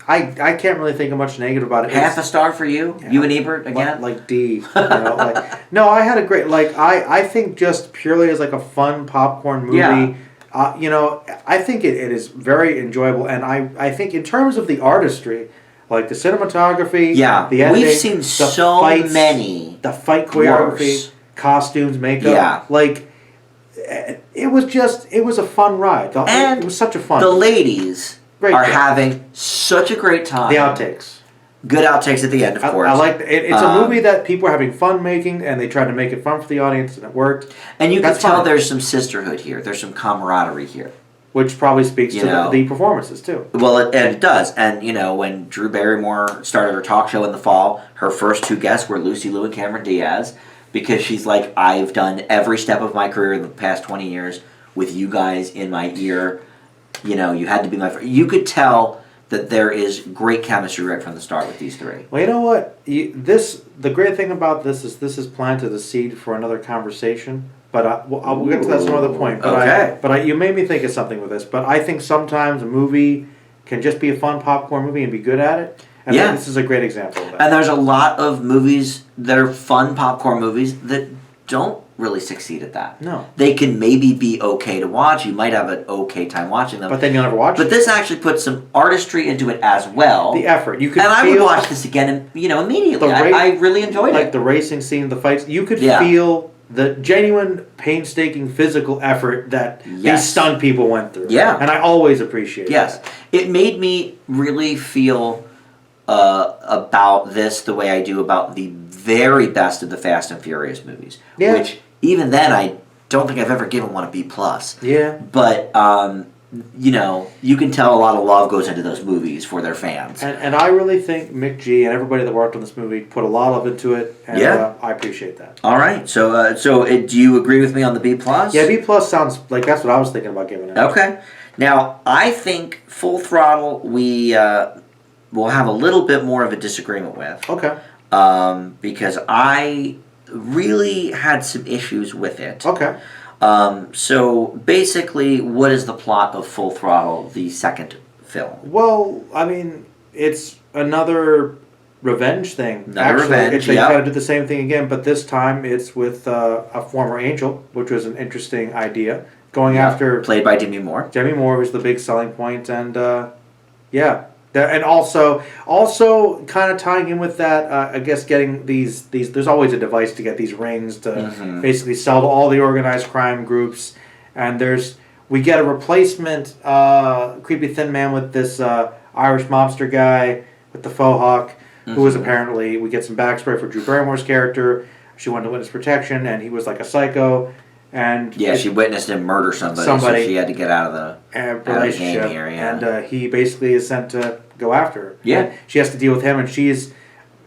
I can't really think of much negative about it. Half a star for you? Yeah. You and Ebert again? Like D. No, I had a great, I think just purely as a fun popcorn movie. Yeah. I think it is very enjoyable. And I think in terms of the artistry, the cinematography, the editing, we've seen so many. The fight choreography, costumes, makeup. It was a fun ride. It was such a fun. The ladies are having such a great time. The outtakes. Good outtakes at the end, of course. I like it. It's a movie that people are having fun making, and they tried to make it fun for the audience, and it worked. And you can tell there's some sisterhood here. There's some camaraderie here. Which probably speaks to the performances, too. Well, it does. And, when Drew Barrymore started her talk show in the fall, her first 2 guests were Lucy Liu and Cameron Diaz, because she's like, I've done every step of my career in the past 20 years with you guys in my ear. You had to be my friend. You could tell that there is great chemistry right from the start with these 3. Well, you know what? The great thing about this is planted a seed for another conversation. But we'll get to that some other point. But you made me think of something with this. But I think sometimes a movie can just be a fun popcorn movie and be good at it. And I think this is a great example of that. And there's a lot of movies that are fun popcorn movies that don't really succeed at that. No. They can maybe be okay to watch. You might have an okay time watching them. But then you'll never watch it. But this actually puts some artistry into it as well. The effort. You could I would watch this again, immediately. I really enjoyed it. The racing scene, the fights. You could feel the genuine, painstaking physical effort that these stunt people went through. Yeah. And I always appreciate that. Yes. It made me really feel about this the way I do about the very best of the Fast and Furious movies. Yeah. Which, even then, I don't think I've ever given one a B+. Yeah. But, you can tell a lot of love goes into those movies for their fans. And I really think Mick G and everybody that worked on this movie put a lot of into it, and I appreciate that. All right. So, do you agree with me on the B+? Yeah, B+ sounds like that's what I was thinking about giving it. Okay. Now, I think Full Throttle we will have a little bit more of a disagreement with. Okay. Because I really had some issues with it. Okay. So basically, what is the plot of Full Throttle, the second film? Well, I mean, it's another revenge thing. Revenge, they try to do the same thing again, but this time it's with a former angel, which was an interesting idea. Going after... Played by Demi Moore. Demi Moore was the big selling point, and and also kind of tying in with that, I guess getting these. There's always a device to get these rings to basically sell to all the organized crime groups, and we get a replacement creepy thin man with this Irish mobster guy with the faux hawk, who was apparently, we get some backstory for Drew Barrymore's character. She wanted to witness protection, and he was like a psycho. And she witnessed him murder somebody, so she had to get out of the relationship. Game here, and he basically is sent to go after her. Yeah. And she has to deal with him, and she's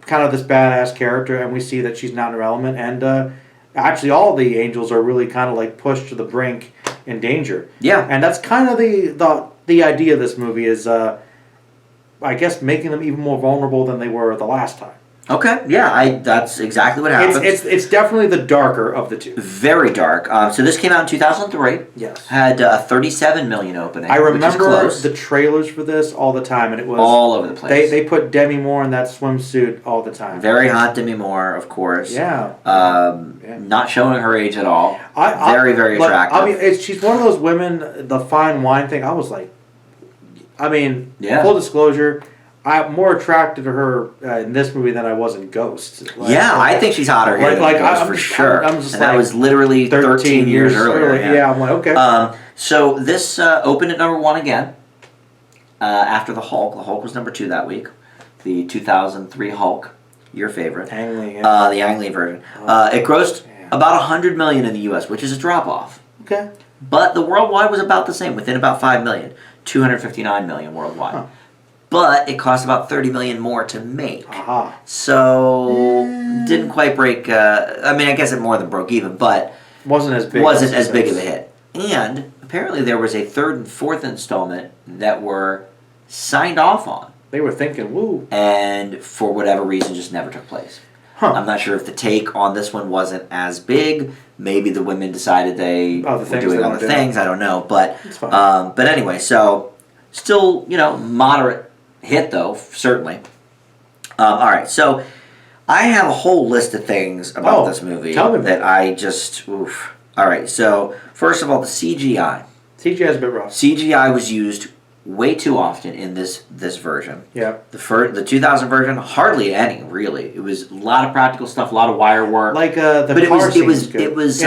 kind of this badass character, and we see that she's not in her element. And actually, all the angels are really kind of pushed to the brink in danger. Yeah. And that's kind of the idea of this movie is, I guess, making them even more vulnerable than they were the last time. Okay, yeah, that's exactly what happens. It's definitely the darker of the two. Very dark. So this came out in 2003. Yes. Had a 37 million opening. I remember which is close. the trailers for this all the time, and it was all over the place. They put Demi Moore in that swimsuit all the time. Very hot Demi Moore, of course. Yeah. Not showing her age at all. Very, very attractive. I mean, she's one of those women. The fine wine thing. I was like, full disclosure. I'm more attracted to her in this movie than I was in Ghost. I think she's hotter here than Ghost for sure. I'm just that was literally 13 years earlier. Yeah, I'm like, okay. So this opened at number 1 again. After the Hulk. The Hulk was number 2 that week. The 2003 Hulk, your favorite. Ang Lee, yeah. The Ang Lee version. It grossed about $100 million in the U.S., which is a drop-off. Okay. But the worldwide was about the same, within about $5 million. $259 million worldwide. Huh. But it cost about $30 million more to make. So didn't quite break. I guess it more than broke even, but wasn't as big of a hit. And apparently there was a 3rd and 4th installment that were signed off on. They were thinking, woo. And for whatever reason, just never took place. Huh. I'm not sure if the take on this one wasn't as big. Maybe the women decided they were doing other things. I don't know, but anyway, so still moderate hit though, certainly. All right, so I have a whole list of things about this movie that I just oof. All right, so first of all, the CGI. CGI is a bit rough. CGI was used way too often in this version. Yeah. The 2000 version, hardly any really. It was a lot of practical stuff, a lot of wire work. Like it was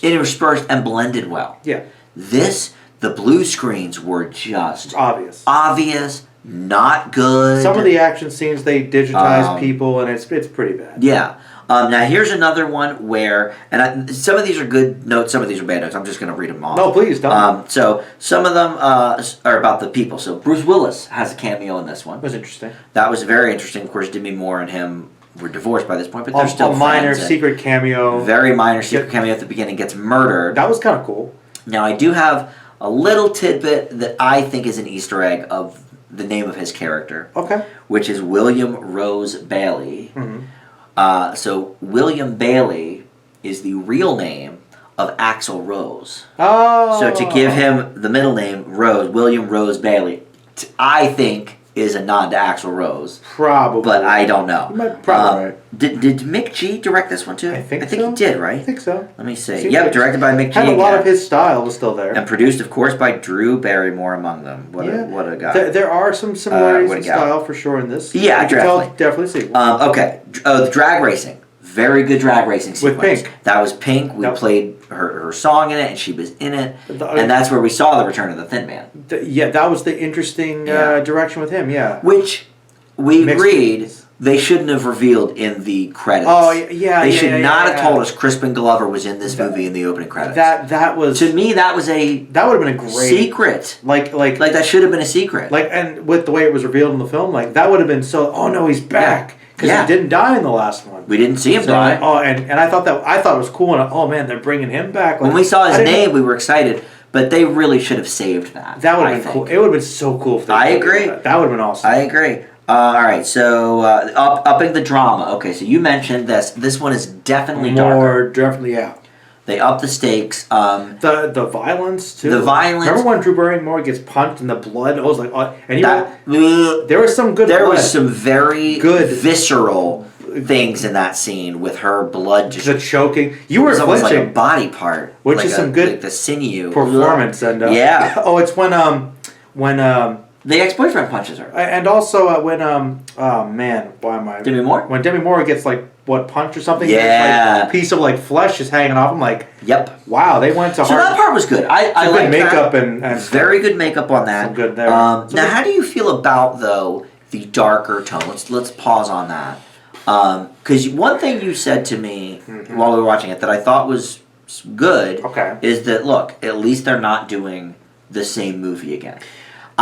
interspersed and blended well. Yeah. The blue screens were just obvious. Not good. Some of the action scenes they digitize people, and it's pretty bad. Yeah. Now here's another one where, some of these are good notes, some of these are bad notes. I'm just going to read them off. No, please don't. So some of them are about the people. So Bruce Willis has a cameo in this one. That was interesting. That was very interesting. Of course, Demi Moore and him were divorced by this point, but they're still a minor secret cameo. Very minor secret cameo at the beginning. Gets murdered. That was kind of cool. Now I do have a little tidbit that I think is an Easter egg of the name of his character. Okay. Which is William Rose Bailey. Mm-hmm. So William Bailey is the real name of Axl Rose. Oh. So to give him the middle name Rose, William Rose Bailey, I think is a nod to Axl Rose. Probably. But I don't know. You might probably right. Did Mick G direct this one too? I think he did, right? I think so. Let me see. Yep, directed by Mick G. Had a lot of his style was still there. And produced, of course, by Drew Barrymore among them. What a guy. There are some similarities in style for sure in this. Yeah, definitely see. Okay. The drag racing. Very good drag racing sequence. With Pink. That was Pink. We played her song in it, and she was in it. And that's where we saw the return of the Thin Man. That was the interesting direction with him, yeah. Which we agreed they shouldn't have revealed in the credits. Oh, yeah. They should not have told us Crispin Glover was in this movie in the opening credits. That was... To me, that would have been a great... secret. Like that should have been a secret. And with the way it was revealed in the film, that would have been so... Oh, no, he's back. Because he didn't die in the last one. We didn't see him die. And I thought it was cool. And oh man, they're bringing him back. When we saw his name, we were excited. But they really should have saved that. That would have been cool. It would have been so cool if they I agree. That would have been awesome. I agree. All right, so upping the drama. Okay, so you mentioned this. This one is definitely darker. Definitely, yeah. They up the stakes. The violence too. The violence. Remember when Drew Barrymore gets punched and the blood? I was like, there was some good. There was some very good visceral things in that scene with her blood just the choking. You were flinching. Like a body part, which is some good the sinew performance. And it's when the ex-boyfriend punches her, and also when why am I Demi Moore? When Demi Moore gets punched or something, a piece of flesh is hanging off. I'm like, yep. Wow, they went to so hard. That part was good. I like makeup and very good makeup on that. Some good there. Now, how do you feel about though the darker tone? Let's pause on that. Because one thing you said to me while we were watching it that I thought was good is that, look, at least they're not doing the same movie again.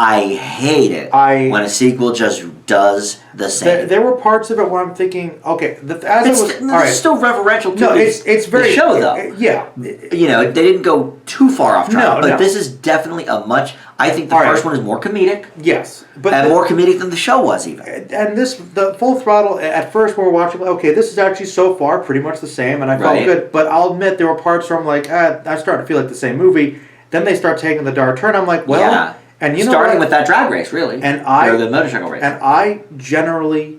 I hate it when a sequel just does the same. There were parts of it where I'm thinking, okay, it's still reverential to it's very the show, though. Yeah. You know, they didn't go too far off track, but this is definitely I think the first one is more comedic. Yes. And more comedic than the show was, even. And the Full Throttle, at first when we're watching, okay, this is actually so far pretty much the same, and I felt good, but I'll admit there were parts where I'm like, I start to feel like the same movie. Then they start taking the dark turn, I'm like, well... Yeah. And you know starting with that drag race, really, or the motorcycle race. And I generally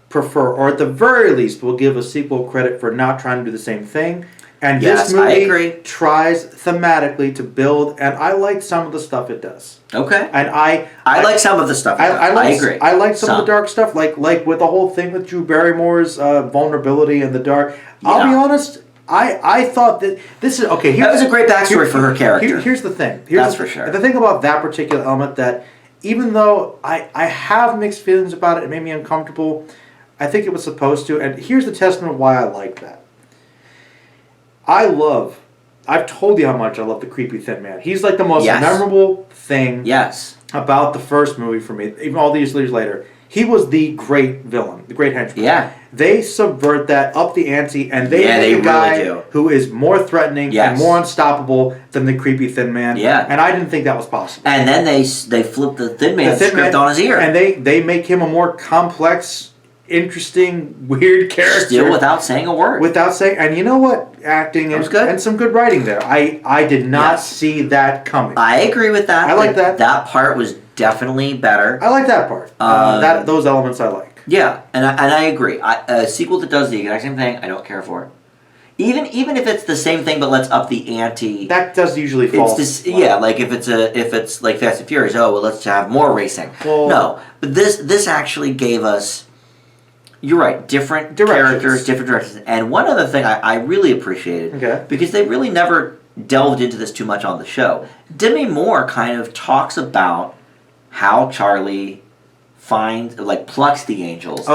prefer, or at the very least, will give a sequel credit for not trying to do the same thing. And this movie tries thematically to build, and I like some of the stuff it does. Okay. And I like some of the stuff. I agree. I like some of the dark stuff, like with the whole thing with Drew Barrymore's vulnerability and the dark. Yeah. I'll be honest. I thought that this is okay. That was a great backstory for her character. Here's the thing. For sure. The thing about that particular element that even though I have mixed feelings about it, it made me uncomfortable. I think it was supposed to, and here's the testament why I like that. I've told you how much I love the creepy Thin Man. He's like the most memorable thing about the first movie for me, even all these years later. He was the great villain, the great henchman. Yeah. They subvert that, up the ante, and they make a guy who is more threatening and more unstoppable than the creepy Thin Man. Yeah. And I didn't think that was possible. And then they flip the Thin Man script on his ear. And they make him a more complex, interesting, weird character. Still without saying a word. And you know what? Acting and some good writing there. I did not see that coming. I agree with that. I like that. That part was definitely better. I like that part. Those elements I like. Yeah, and I agree. A sequel that does the exact same thing, I don't care for it. Even if it's the same thing, but let's up the ante. That does usually fall. Like if it's like Fast and Furious. Oh well, let's have more racing. Well, no, but this actually gave us. You're right. Different characters, different directions. And one other thing I really appreciated, because they really never delved into this too much on the show. Demi Moore kind of talks about how Charlie plucks the angels.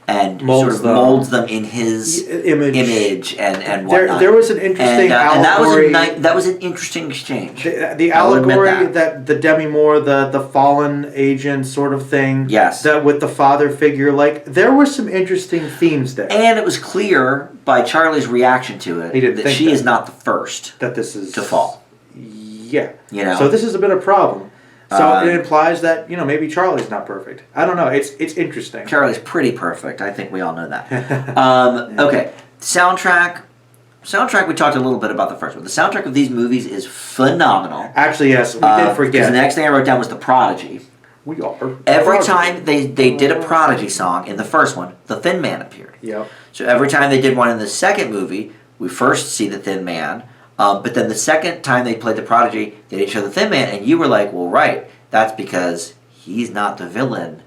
And molds them in his image and whatnot. There was an interesting allegory. And that was an interesting exchange. The allegory that the Demi Moore, the fallen agent sort of thing. Yes. That with the father figure, there were some interesting themes there. And it was clear by Charlie's reaction to it that she is not the first to fall. Yeah. So this has been a problem. So it implies that, maybe Charlie's not perfect. I don't know. It's interesting. Charlie's pretty perfect. I think we all know that. Okay. Soundtrack. We talked a little bit about the first one. The soundtrack of these movies is phenomenal. Actually, yes. We did forget. Because the next thing I wrote down was The Prodigy. We are. Every time they did a Prodigy song in the first one, the Thin Man appeared. Yep. So every time they did one in the second movie, we first see the Thin Man. But then the second time they played the Prodigy, they didn't show the Thin Man, and you were like, well, right, that's because he's not the villain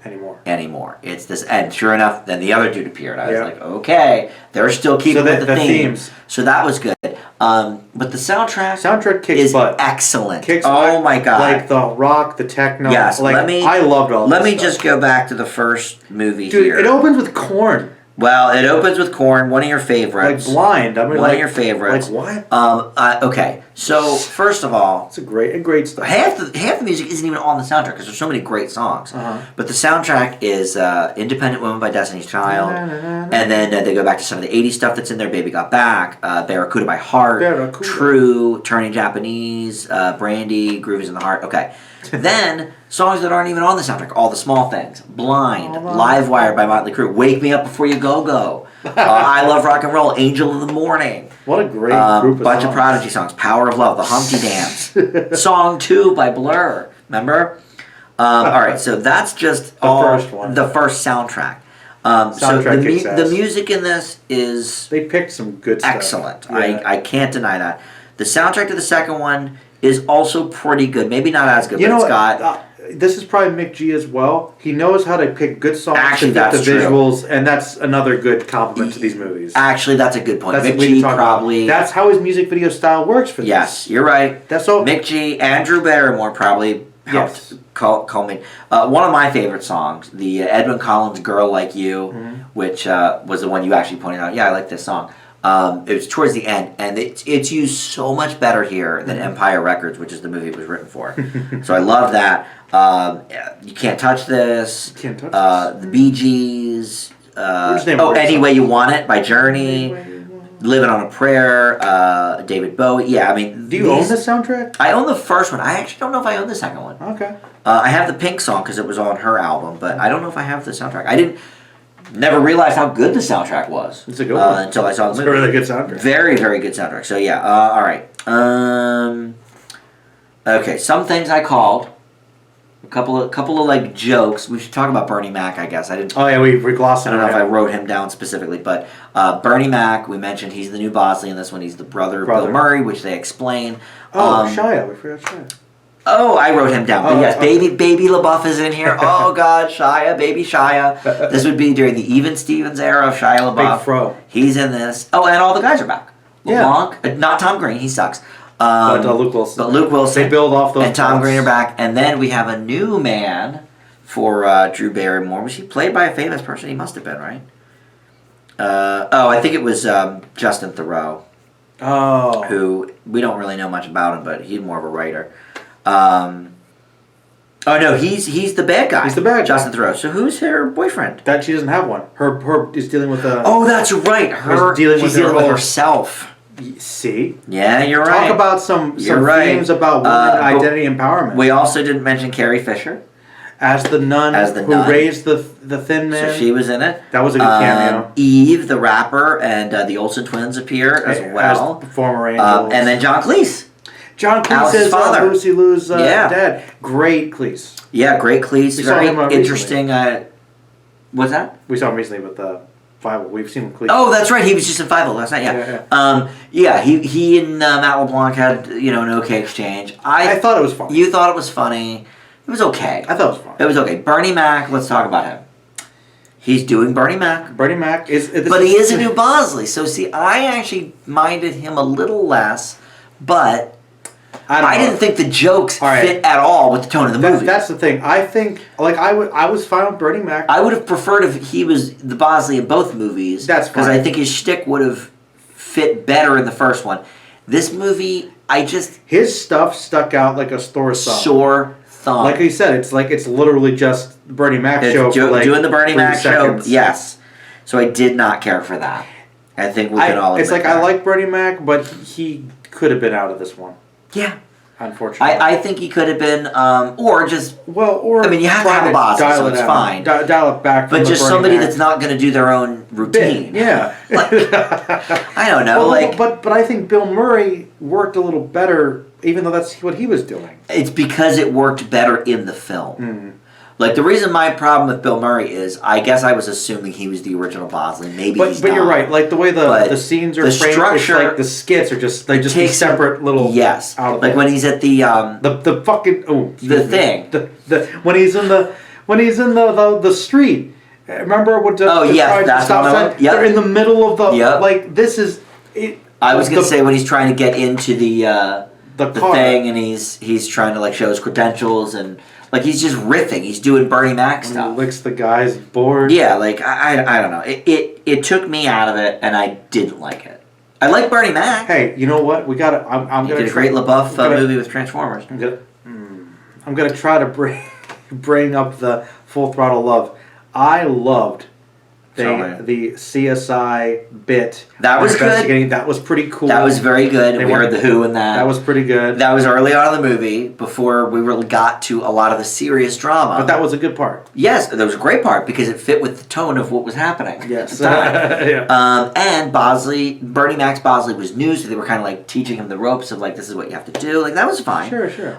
anymore. It's this, and sure enough, then the other dude appeared. I was like, okay, they're still keeping with the themes. So that was good. But the soundtrack kicks butt. Excellent. Oh my god! Like the rock, the techno. Yes, I loved all. Let me just go back to the first movie. Dude, here. It opens with Korn. Well, it opens with Korn, one of your favorites. Blind. I mean, one of your favorites. What? Okay, so first of all, it's a great stuff. Half the music isn't even on the soundtrack because there's so many great songs. But the soundtrack is "Independent Woman" by Destiny's Child, and then they go back to some of the '80s stuff that's in there. "Baby Got Back," "Barracuda" by Heart, "True," "Turning Japanese," "Brandy," "Groove Is in the Heart." Okay, then songs that aren't even on the soundtrack, "All the Small Things," "Blind," "Live Wire" by Motley Crue, "Wake Me Up Before You Go Go," "I Love Rock and Roll," "Angel in the Morning." What a great group of bunch songs. of Prodigy songs, "Power of Love," "The Humpty Dance," "Song 2" by Blur. Remember? All right, so that's just the first soundtrack. So the music in this is they picked some good stuff. Excellent. Yeah. I can't deny that. The soundtrack to the second one is also pretty good. Maybe not as good, but it's got... this is probably Mick G as well. He knows how to pick good songs to fit the visuals, and that's another good compliment to these movies. Actually, that's a good point. Mick G probably... That's how his music video style works for this. Yes, you're right. That's all. Mick G and Drew Barrymore probably helped culminate. One of my favorite songs, the Edwyn Collins' "Girl Like You," which was the one you actually pointed out. Yeah, I like this song. It was towards the end, and it's used so much better here than Empire Records, which is the movie it was written for. So I love that. You Can't Touch This. The Bee Gees. Any Way You Want It by Journey. Living on a Prayer. David Bowie. Yeah, I mean. Do you own the soundtrack? I own the first one. I actually don't know if I own the second one. Okay. I have the Pink song because it was on her album, but I don't know if I have the soundtrack. I didn't. Never realized how good the soundtrack was. It's a good one. Until I saw the movie. It's a really good soundtrack. Very, very good soundtrack. So yeah, all right. Okay, some things I called. A couple of like jokes. We should talk about Bernie Mac, I guess. I didn't. Oh yeah, we glossed it. I don't know if I wrote him down specifically, but Bernie Mac. We mentioned he's the new Bosley in this one. He's the brother of Bill Murray, which they explain. Shia. We forgot Shia. Oh, I wrote him down. But yes, okay. Baby LaBeouf is in here. Oh God, Shia, baby Shia. This would be during the Even Stevens era of Shia LaBeouf. Big fro. He's in this. Oh, and all the guys are back. LeBlanc, not Tom Green. He sucks. But Luke Wilson. But Luke Wilson. They build off those. And Tom Green are back. And then we have a new man for Drew Barrymore. Was he played by a famous person? He must have been, right? I think it was Justin Theroux. Oh. Who we don't really know much about him, but he's more of a writer. No, he's the bad guy. He's the bad guy. Justin Theroux. So who's her boyfriend? That she doesn't have one. Her is dealing with a. Oh, that's right. She's dealing with herself. See? Yeah, you're right. Talk about some themes about women identity empowerment. We also didn't mention Carrie Fisher. As the nun who raised the thin man. So she was in it. That was a good cameo. Eve, the rapper, and the Olsen twins appear as well. As former angels. And then John Cleese. John Cleese is Lucy Liu's dad. Great Cleese. Yeah, great Cleese. We very saw him interesting. What's that? We saw him recently with Five. We've seen him Cleese. Oh, that's right. He was just in Five last night. Yeah. He and Matt LeBlanc had an okay exchange. I thought it was funny. You thought it was funny. It was okay. I thought it was funny. It was okay. Bernie Mac. Let's talk about him. He's doing Bernie Mac. Bernie Mac is. But he is a new Bosley. So see, I actually minded him a little less, but. I didn't think the jokes fit at all with the tone of the movie. That's the thing. I think, I was fine with Bernie Mac. I would have preferred if he was the Bosley in both movies. That's fine. Because I think his shtick would have fit better in the first one. This movie, his stuff stuck out like a sore thumb. Sore thumb. Like you said, it's literally just the Bernie Mac show. Doing the Bernie Mac seconds. show, yes. So I did not care for that. I think we can all admit that. I like Bernie Mac, but he could have been out of this one. Yeah. Unfortunately. I think he could have been, or just... Well, I mean, you have to have a Bosley, so it's fine. Dial it back from But just somebody that's not going to do their own routine. Yeah. I don't know. But I think Bill Murray worked a little better, even though that's what he was doing. It's because it worked better in the film. Mm. Like, the reason my problem with Bill Murray is, I guess I was assuming he was the original Bosley. Maybe he's not. But you're right. Like, the way the scenes are framed, structure, it's like the skits are just these separate little... Yes. Like, when he's at the fucking... Oh, the thing. When he's in the street. Remember what... that's what I want. They're in the middle of the... Yep. Like, this is... I was going to say when he's trying to get into the car. Thing, and he's trying to, like, show his credentials, and... Like, he's just riffing. He's doing Bernie Mac stuff. He licks the guy's board. Yeah, like, I don't know. It took me out of it, and I didn't like it. I like Bernie Mac. Hey, you know what? We got to... I'm going to... He did a great LaBeouf movie with Transformers. I'm going to try to bring up the Full Throttle love. I loved the CSI bit. That was good. That was pretty cool. That was very good. We heard the Who in that. That was pretty good. That was early on in the movie, before we really got to a lot of the serious drama. But that was a good part. Yes, that was a great part, because it fit with the tone of what was happening. Yes. Yeah. And Bernie Mac's Bosley was new, so they were kind of like teaching him the ropes of, like, this is what you have to do. Like, that was fine. Sure.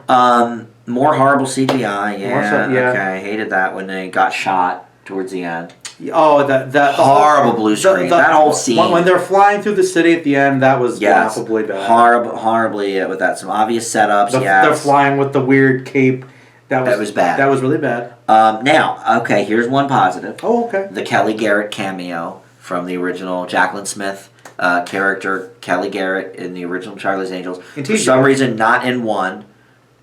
More horrible CGI. Yeah. Okay, I hated that when they got shot towards the end. Oh, that horrible blue screen. That whole scene when they're flying through the city at the end, that was laughably bad. Horribly with that. Some obvious setups. They're flying with the weird cape. That was bad. That was really bad. Now, okay, here's one positive. Oh, okay. The Kelly Garrett cameo from the original Jacqueline Smith character, Kelly Garrett in the original Charlie's Angels. For some reason, not in 1.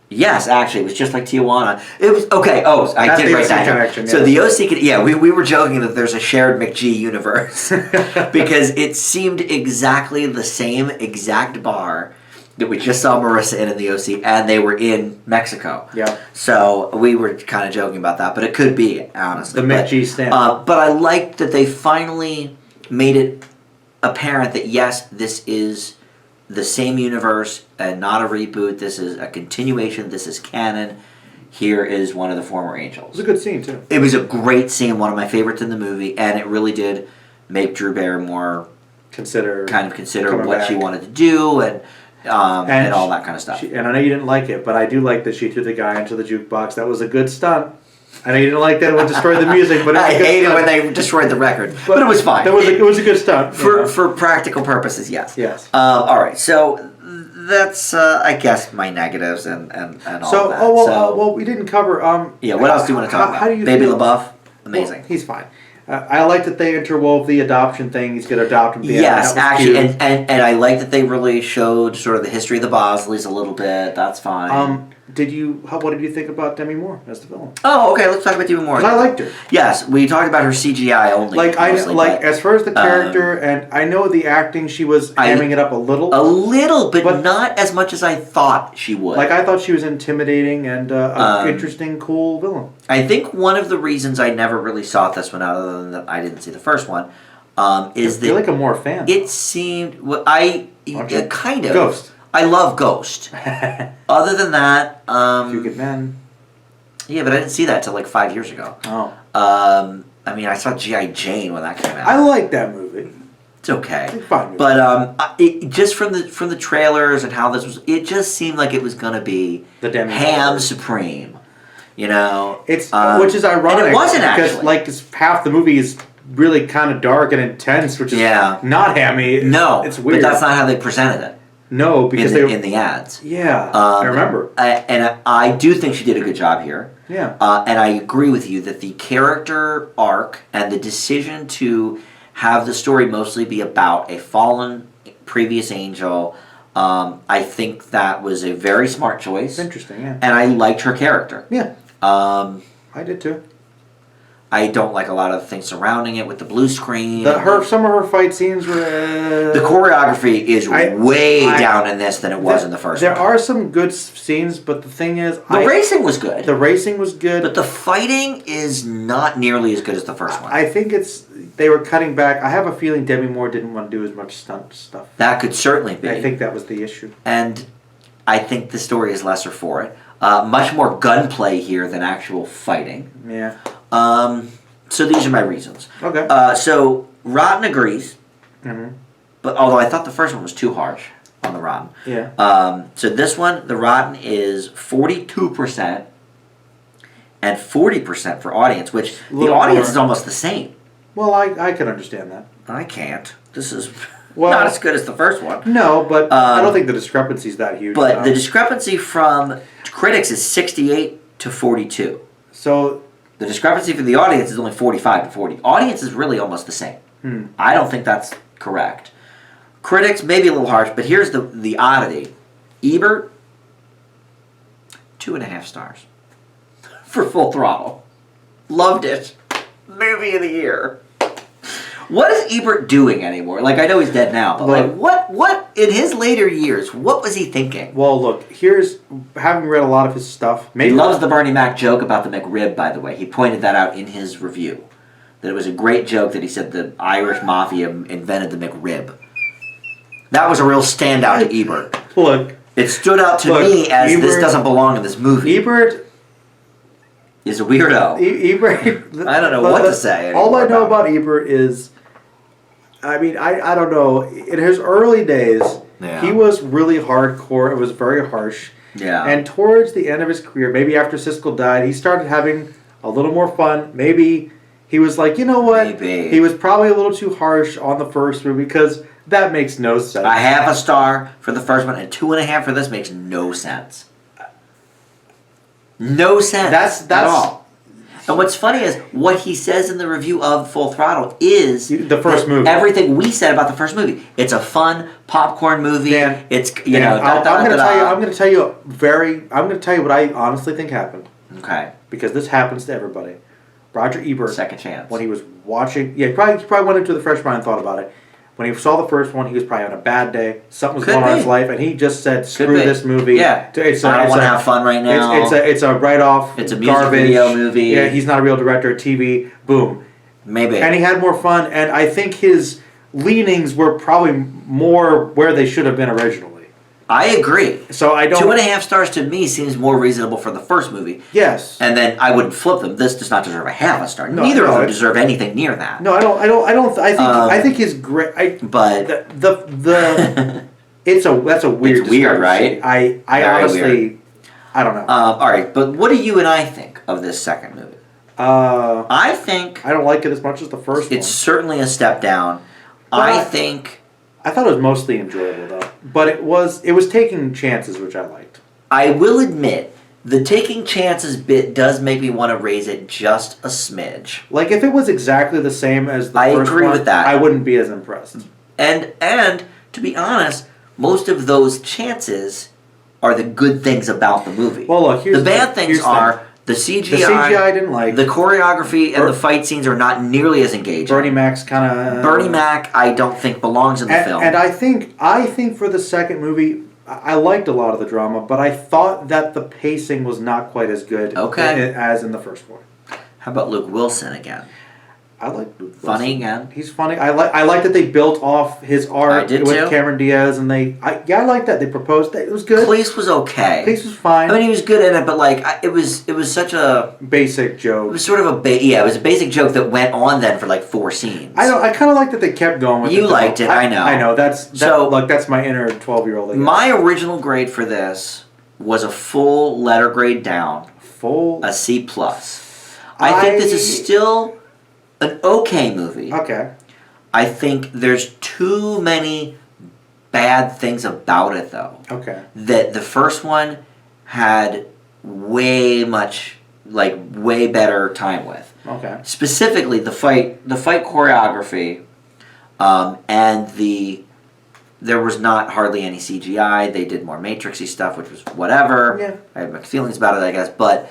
Yes, actually, it was just like Tijuana. It was okay. Oh, I That's did write that down. connection. So the OC, we were joking that there's a shared McG universe because it seemed exactly the same exact bar that we just saw Marissa in the OC, and they were in Mexico. Yeah. So we were kind of joking about that, but it could be honestly The McG stand. But I liked that they finally made it apparent that yes, this is the same universe and not a reboot. This is a continuation. This is canon. Here is one of the former Angels. It was a good scene too. It was a great scene, one of my favorites in the movie, and it really did make Drew Barrymore consider what she wanted to do and all that kind of stuff. And I know you didn't like it, but I do like that she threw the guy into the jukebox. That was a good stunt. I know you didn't like that it would destroy the music, but I hate it when they destroyed the record. But it was fine. It was a good stunt. For practical purposes, yes. Yes. All right, so that's I guess my negatives and all that. Well, we didn't cover. What else do you want to talk about? How do you Baby feel? LaBeouf, amazing. Well, he's fine. I like that they interwove the adoption thing. He's going to adopt him. Yes, actually, and I like that they really showed sort of the history of the Bosleys a little bit. That's fine. What did you think about Demi Moore as the villain? Oh, okay. Let's talk about Demi Moore. Because I liked her. Yes, we talked about her CGI only. As far as the character, and I know the acting, she was hamming it up a little. A little, but not as much as I thought she would. I thought she was intimidating and an interesting, cool villain. I think one of the reasons I never really sought this one out, other than that I didn't see the first one, is that you're like a Moore fan. It seemed kind of Ghost. I love Ghost. Other than that, Few Good Men. Yeah, but I didn't see that till like 5 years ago. Oh. I mean, I saw G.I. Jane when that came out. I like that movie. It's okay. It's fine. But just from the trailers and how this was, it just seemed like it was gonna be the Demi ham supreme. You know, it's which is ironic. And it wasn't actually because half the movie is really kind of dark and intense, which is not hammy. No, it's weird. But that's not how they presented it. No, because in the ads. Yeah, I remember. I do think she did a good job here. Yeah. And I agree with you that the character arc and the decision to have the story mostly be about a fallen previous angel, I think that was a very smart choice. Interesting, yeah. And I liked her character. Yeah. I did too. I don't like a lot of the things surrounding it with the blue screen. Some of her fight scenes were... the choreography is way down in this than it was in the first one. There are some good scenes, but the thing is... The racing was good. The racing was good. But the fighting is not nearly as good as the first one. I think they were cutting back. I have a feeling Demi Moore didn't want to do as much stunt stuff. That could certainly be. I think that was the issue. And I think the story is lesser for it. Much more gunplay here than actual fighting. Yeah. So these are my reasons. Okay. So Rotten agrees. Mm-hmm. But although I thought the first one was too harsh on the Rotten. Yeah. So this one, the Rotten is 42% and 40% for audience, which the audience is almost the same. Well, I can understand that. I can't. This is not as good as the first one. No, but I don't think the discrepancy is that huge. But the discrepancy from critics is 68 to 42. So the discrepancy for the audience is only 45 to 40. Audience is really almost the same. I don't think that's correct. Critics may be a little harsh, but here's the oddity. Ebert, 2.5 stars for Full Throttle. Loved it. Movie of the year. What is Ebert doing anymore? Like, I know he's dead now, but what in his later years, what was he thinking? Well, look, having read a lot of his stuff. He loves the Bernie Mac joke about the McRib, by the way. He pointed that out in his review. That it was a great joke that he said the Irish Mafia invented the McRib. That was a real standout to Ebert. Look. It stood out to me as Ebert, this doesn't belong in this movie. Ebert is a weirdo. Ebert. I don't know what to say. All I know about Ebert is, I mean, I don't know. In his early days, he was really hardcore. It was very harsh. Yeah. And towards the end of his career, maybe after Siskel died, he started having a little more fun. Maybe he was like, you know what? Maybe. He was probably a little too harsh on the first movie because that makes no sense. A half a star for the first one and 2.5 for this makes no sense. No sense. That's at all. And what's funny is what he says in the review of Full Throttle is the first movie. Everything we said about the first movie. It's a fun popcorn movie. Dan, it's I'm going to tell you what I honestly think happened. Okay. Because this happens to everybody. Roger Ebert, second chance. When he was watching, he probably went into the fresh mind and thought about it. When he saw the first one, he was probably having a bad day. Something was going on in his life, and he just said, "Screw this movie." Yeah, I don't want to have fun right now. It's a write-off. It's a music video movie. Yeah, he's not a real director of TV. Boom. Maybe. And he had more fun, and I think his leanings were probably more where they should have been originally. I agree. So I don't. 2.5 stars to me seems more reasonable for the first movie. Yes. And then I wouldn't flip them. This does not deserve a half a star. Neither of them deserve anything near that. No, I think his great. But that's a weird. It's weird, right? I honestly, weird. I don't know. All right, but what do you and I think of this second movie? I think I don't like it as much as the first one. It's certainly a step down. I thought it was mostly enjoyable though, but it was taking chances, which I liked. I will admit, the taking chances bit does make me want to raise it just a smidge. Like if it was exactly the same as the first one, I agree with that. I wouldn't be as impressed. And to be honest, most of those chances are the good things about the movie. Well, look, the bad things are the CGI. The CGI I didn't like. The choreography and the fight scenes are not nearly as engaging. Bernie Mac, I don't think belongs in the film. And I think for the second movie, I liked a lot of the drama, but I thought that the pacing was not quite as good as in the first one. How about Luke Wilson again? I like Luke Wilson. Funny again. He's funny. I like that they built off his art with Cameron Diaz, and I like that they proposed that. It was good. Cleese was okay. Cleese was fine. I mean, he was good in it, but like it was such a basic joke. It was sort of it was a basic joke that went on then for like 4 scenes. I kind of like that they kept going with it. You liked it, I know. I know. That's my inner 12-year-old. My original grade for this was a full letter grade down. A C+. I think this is still an okay movie. Okay. I think there's too many bad things about it, though. Okay. That the first one had way better time with. Okay. Specifically, the fight choreography, and there was not hardly any CGI. They did more Matrixy stuff, which was whatever. Yeah. I have mixed feelings about it, I guess, but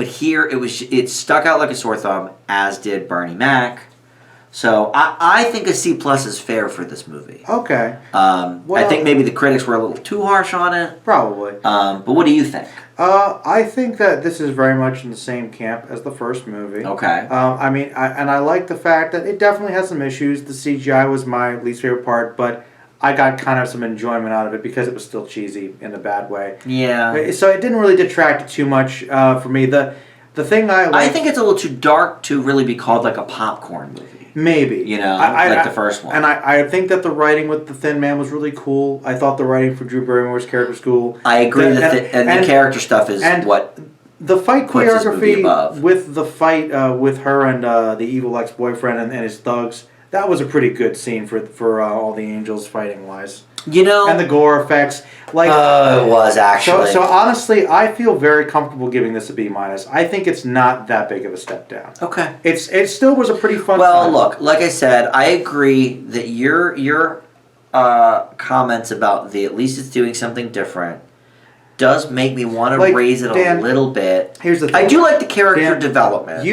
here it stuck out like a sore thumb, as did Bernie Mac. So I think a C+ is fair for this movie. Okay. I think maybe the critics were a little too harsh on it. Probably. But what do you think? I think that this is very much in the same camp as the first movie. Okay. I like the fact that it definitely has some issues. The CGI was my least favorite part, but I got kind of some enjoyment out of it because it was still cheesy in a bad way. Yeah. So it didn't really detract too much for me. The thing I think it's a little too dark to really be called like a popcorn movie. Maybe. Like the first one. And I think that the writing with the Thin Man was really cool. I thought the writing for Drew Barrymore's character was cool. I agree. The character stuff is what the fight choreography with the fight with her and the evil ex-boyfriend and his thugs. That was a pretty good scene for all the angels fighting wise. And the gore effects. It was actually. So honestly, I feel very comfortable giving this a B-. I think it's not that big of a step down. Okay. It still was a pretty fun time. Well, look, like I said, I agree that your comments about at least it's doing something different does make me want to raise it a little bit. Here's the thing. I do like the character development.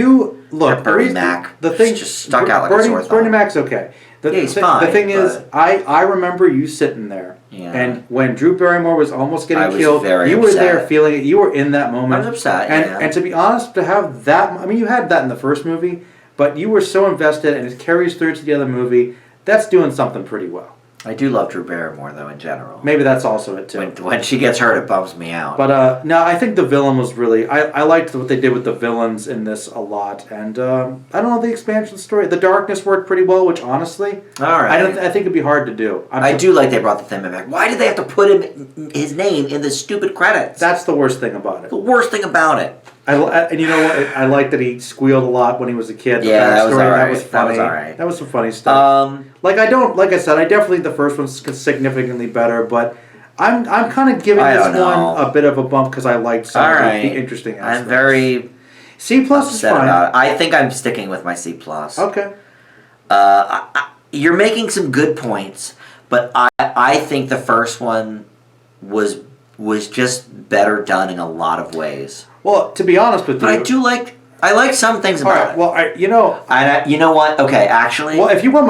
Bernie Mac. The thing just stuck out like a sore thumb. Bernie Mac's okay. He's fine. The thing is, I remember you sitting there, and when Drew Barrymore was almost getting killed, you were there feeling it. You were in that moment. I was upset. And to be honest, to have that, you had that in the first movie, but you were so invested, and it carries through to the other movie. That's doing something pretty well. I do love Drew Barrymore, though, in general. Maybe that's also it, too. When she gets hurt, it bums me out. But, no, I think the villain was really... I liked what they did with the villains in this a lot. And, I don't know, the expansion story... The darkness worked pretty well, which, honestly... All right. I think it'd be hard to do. I do like they brought the Thin Man back. Why did they have to put his name in the stupid credits? That's the worst thing about it. The worst thing about it. And you know what? I like that he squealed a lot when he was a kid. Yeah, that was all right. That was funny. That was all right. That was some funny stuff. Like I said, I definitely think the first one's significantly better, but I'm kind of giving this one a bit of a bump because I liked some of the interesting aspects. C plus is fine. I think I'm sticking with my C plus. Okay. You're making some good points, but I think the first one was just better done in a lot of ways. Well, to be honest with you, but I like some things about it. Well, you know what? Okay, actually. Well, if you want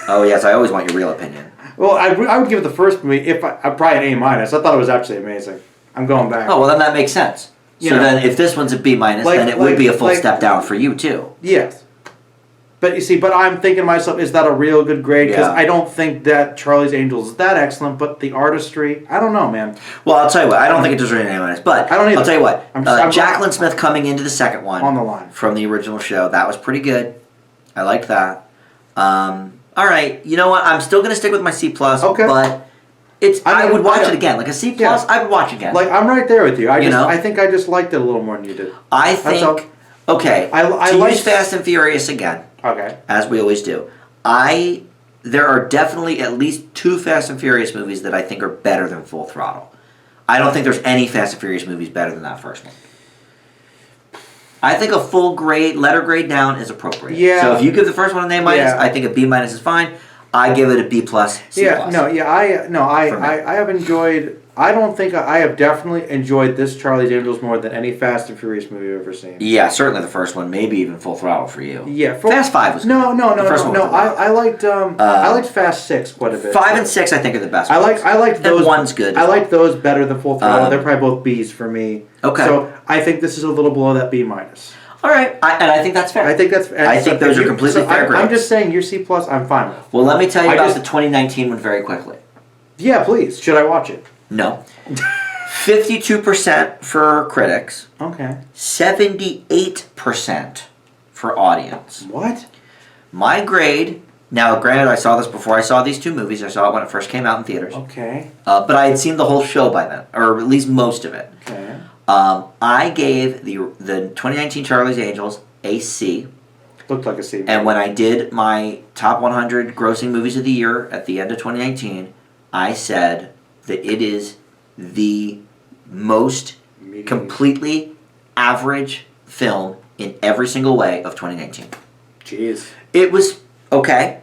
oh yes, I always want your real opinion. Well, I would give it the first movie if I probably an A-. I thought it was actually amazing. I'm going back. Oh well, then that makes sense. Then if this one's a B-, then it would be a full step down for you too. Yes. But you see, I'm thinking to myself, is that a real good grade? Because I don't think that Charlie's Angels is that excellent, but the artistry, I don't know, man. Well, I'll tell you what, I don't think it deserves an A-, but I don't either. I'll tell you what, Jacqueline Smith coming into the second one on the line from the original show, that was pretty good. I liked that. All right, you know what? I'm still going to stick with my C+, but I would watch it again. Like a C+, I would watch again. Like, I'm right there with you. I think I just liked it a little more than you did. I think, okay, to use Fast and Furious again. Okay. As we always do. There are definitely at least 2 Fast and Furious movies that I think are better than Full Throttle. I don't think there's any Fast and Furious movies better than that first one. I think a full grade, letter grade down is appropriate. Yeah. So if you give the first one an A-, I think a B- is fine. I give it a B+, C+. I have enjoyed. I don't think I have definitely enjoyed this Charlie's Angels more than any Fast and Furious movie I've ever seen. Yeah, certainly the first one, maybe even Full Throttle for you. Yeah, Fast 5 was good. No. I liked Fast 6 quite a bit. 5 and 6 I think are the best. I liked those. And 1's good. I liked those better than Full Throttle. They're probably both B's for me. Okay. So I think this is a little below that B-. All right, and I think that's fair. I think those are completely fair grades. I'm just saying your C+, I'm fine with. Well, let me tell you about the 2019 one very quickly. Yeah, please. Should I watch it? No. 52% for critics. Okay. 78% for audience. What? My grade. Now, granted, I saw this before I saw these 2 movies. I saw it when it first came out in theaters. Okay. But I had seen the whole show by then, or at least most of it. Okay. I gave the 2019 Charlie's Angels a C. Looked like a C. And when I did my top 100 grossing movies of the year at the end of 2019, I said that it is the most completely average film in every single way of 2019. Jeez. It was okay.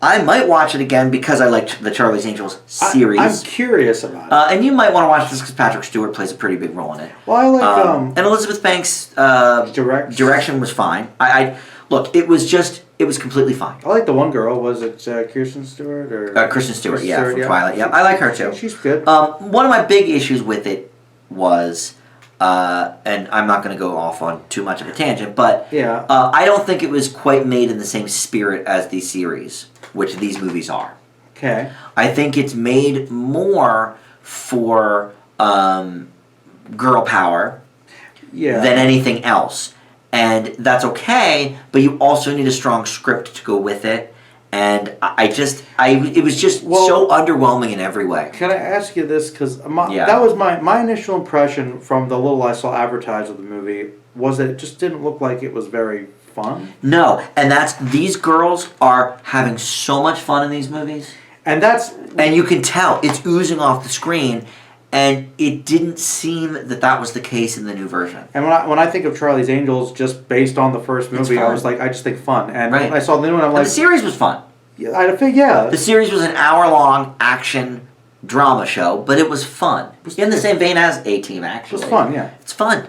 I might watch it again because I liked the Charlie's Angels series. I'm curious about it. And you might want to watch this because Patrick Stewart plays a pretty big role in it. Well, I like and Elizabeth Banks' direction was fine. Look, it was completely fine. I like the one girl. Was it Kirsten Stewart or Kristen Stewart? From Twilight. Yeah, I like her too. She's good. One of my big issues with it was, and I'm not going to go off on too much of a tangent, but I don't think it was quite made in the same spirit as the series, which these movies are. Okay. I think it's made more for girl power than anything else. And that's okay, but you also need a strong script to go with it. And it was just so underwhelming in every way. Can I ask you this? Because that was my initial impression from the little I saw advertised of the movie was that it just didn't look like it was very fun. No, and these girls are having so much fun in these movies. And you can tell it's oozing off the screen. And it didn't seem that was the case in the new version. And when I think of Charlie's Angels, just based on the first movie, I was like, I just think fun. And when I saw the new one, I'm like... the series was fun. Yeah, I think, yeah. The series was an hour-long action drama show, but it was fun. In the same vein as A-Team, actually. It was fun, yeah. It's fun.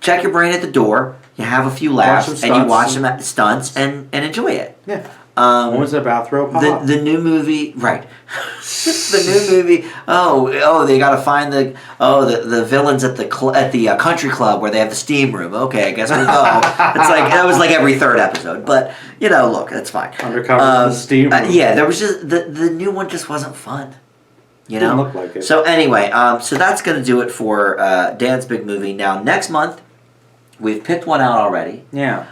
Check your brain at the door, you have a few laughs, and you watch some stunts and enjoy it. Yeah. One was in a bathrobe. The new movie, right? The new movie. Oh, they got to find the villains at the country club where they have the steam room. Okay, I guess we'll go. It's like that was like every third episode, but look, that's fine. Undercover in the steam room. Yeah, there was just the new one just wasn't fun. Didn't look like it. So anyway, so that's gonna do it for Dan's big movie. Now next month, we've picked one out already. Yeah.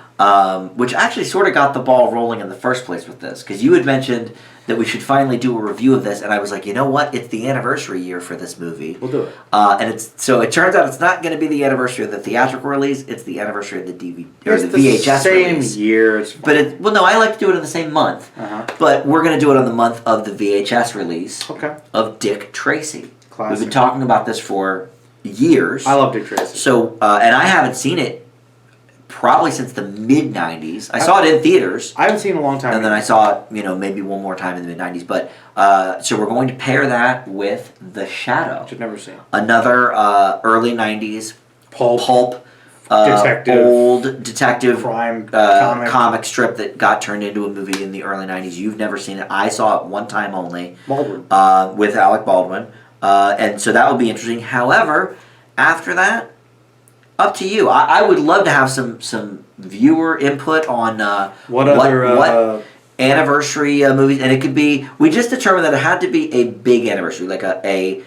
Which actually sort of got the ball rolling in the first place with this, because you had mentioned that we should finally do a review of this, and I was like, you know what? It's the anniversary year for this movie. We'll do it. And it turns out it's not going to be the anniversary of the theatrical release; it's the anniversary of the DVD or the VHS release. Same year. It's fine. But I like to do it in the same month. But we're going to do it on the month of the VHS release. Of Dick Tracy. Classic. We've been talking about this for years. I love Dick Tracy. So, and I haven't seen it probably since the mid-90s. I saw it in theaters. I haven't seen it in a long time. And then I saw it, maybe one more time in the mid-90s. But, so we're going to pair that with The Shadow. Which I've never seen. Another early 90s pulp old detective crime comic strip that got turned into a movie in the early 90s. You've never seen it. I saw it one time only. Baldwin. With Alec Baldwin. And so that will be interesting. However, after that, up to you. I would love to have some viewer input on what anniversary movies, and it could be. We just determined that it had to be a big anniversary, like a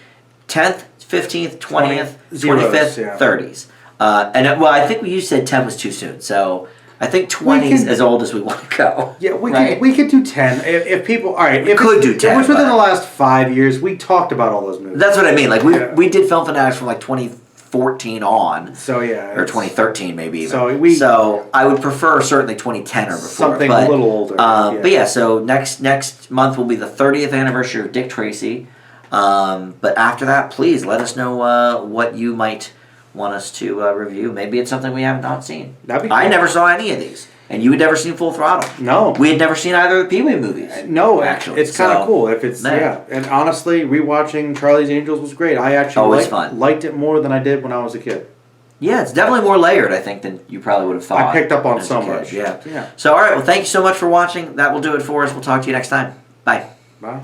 10th, 15th, 20th, 25th, 30s. I think you said 10 was too soon, so I think 20 is as old as we want to go. Yeah, we could do 10 if people. All right, we could do 10. It was within the last 5 years. We talked about all those movies. That's what I mean. Like we did Film Fanatics from like 2014 on. So yeah, or 2013 maybe even. So I would prefer certainly 2010 or before. Something a little older. But yeah, so next month will be the 30th anniversary of Dick Tracy. But after that, please let us know what you might want us to review. Maybe it's something we have not seen. That'd be cool. I never saw any of these. And you had never seen Full Throttle. No. We had never seen either of the Pee Wee movies. No, actually. It's kind of cool. If it's And honestly, rewatching Charlie's Angels was great. I actually liked it more than I did when I was a kid. Yeah, it's definitely more layered, I think, than you probably would have thought. I picked up on so much. Yeah. So, all right. Well, thank you so much for watching. That will do it for us. We'll talk to you next time. Bye. Bye.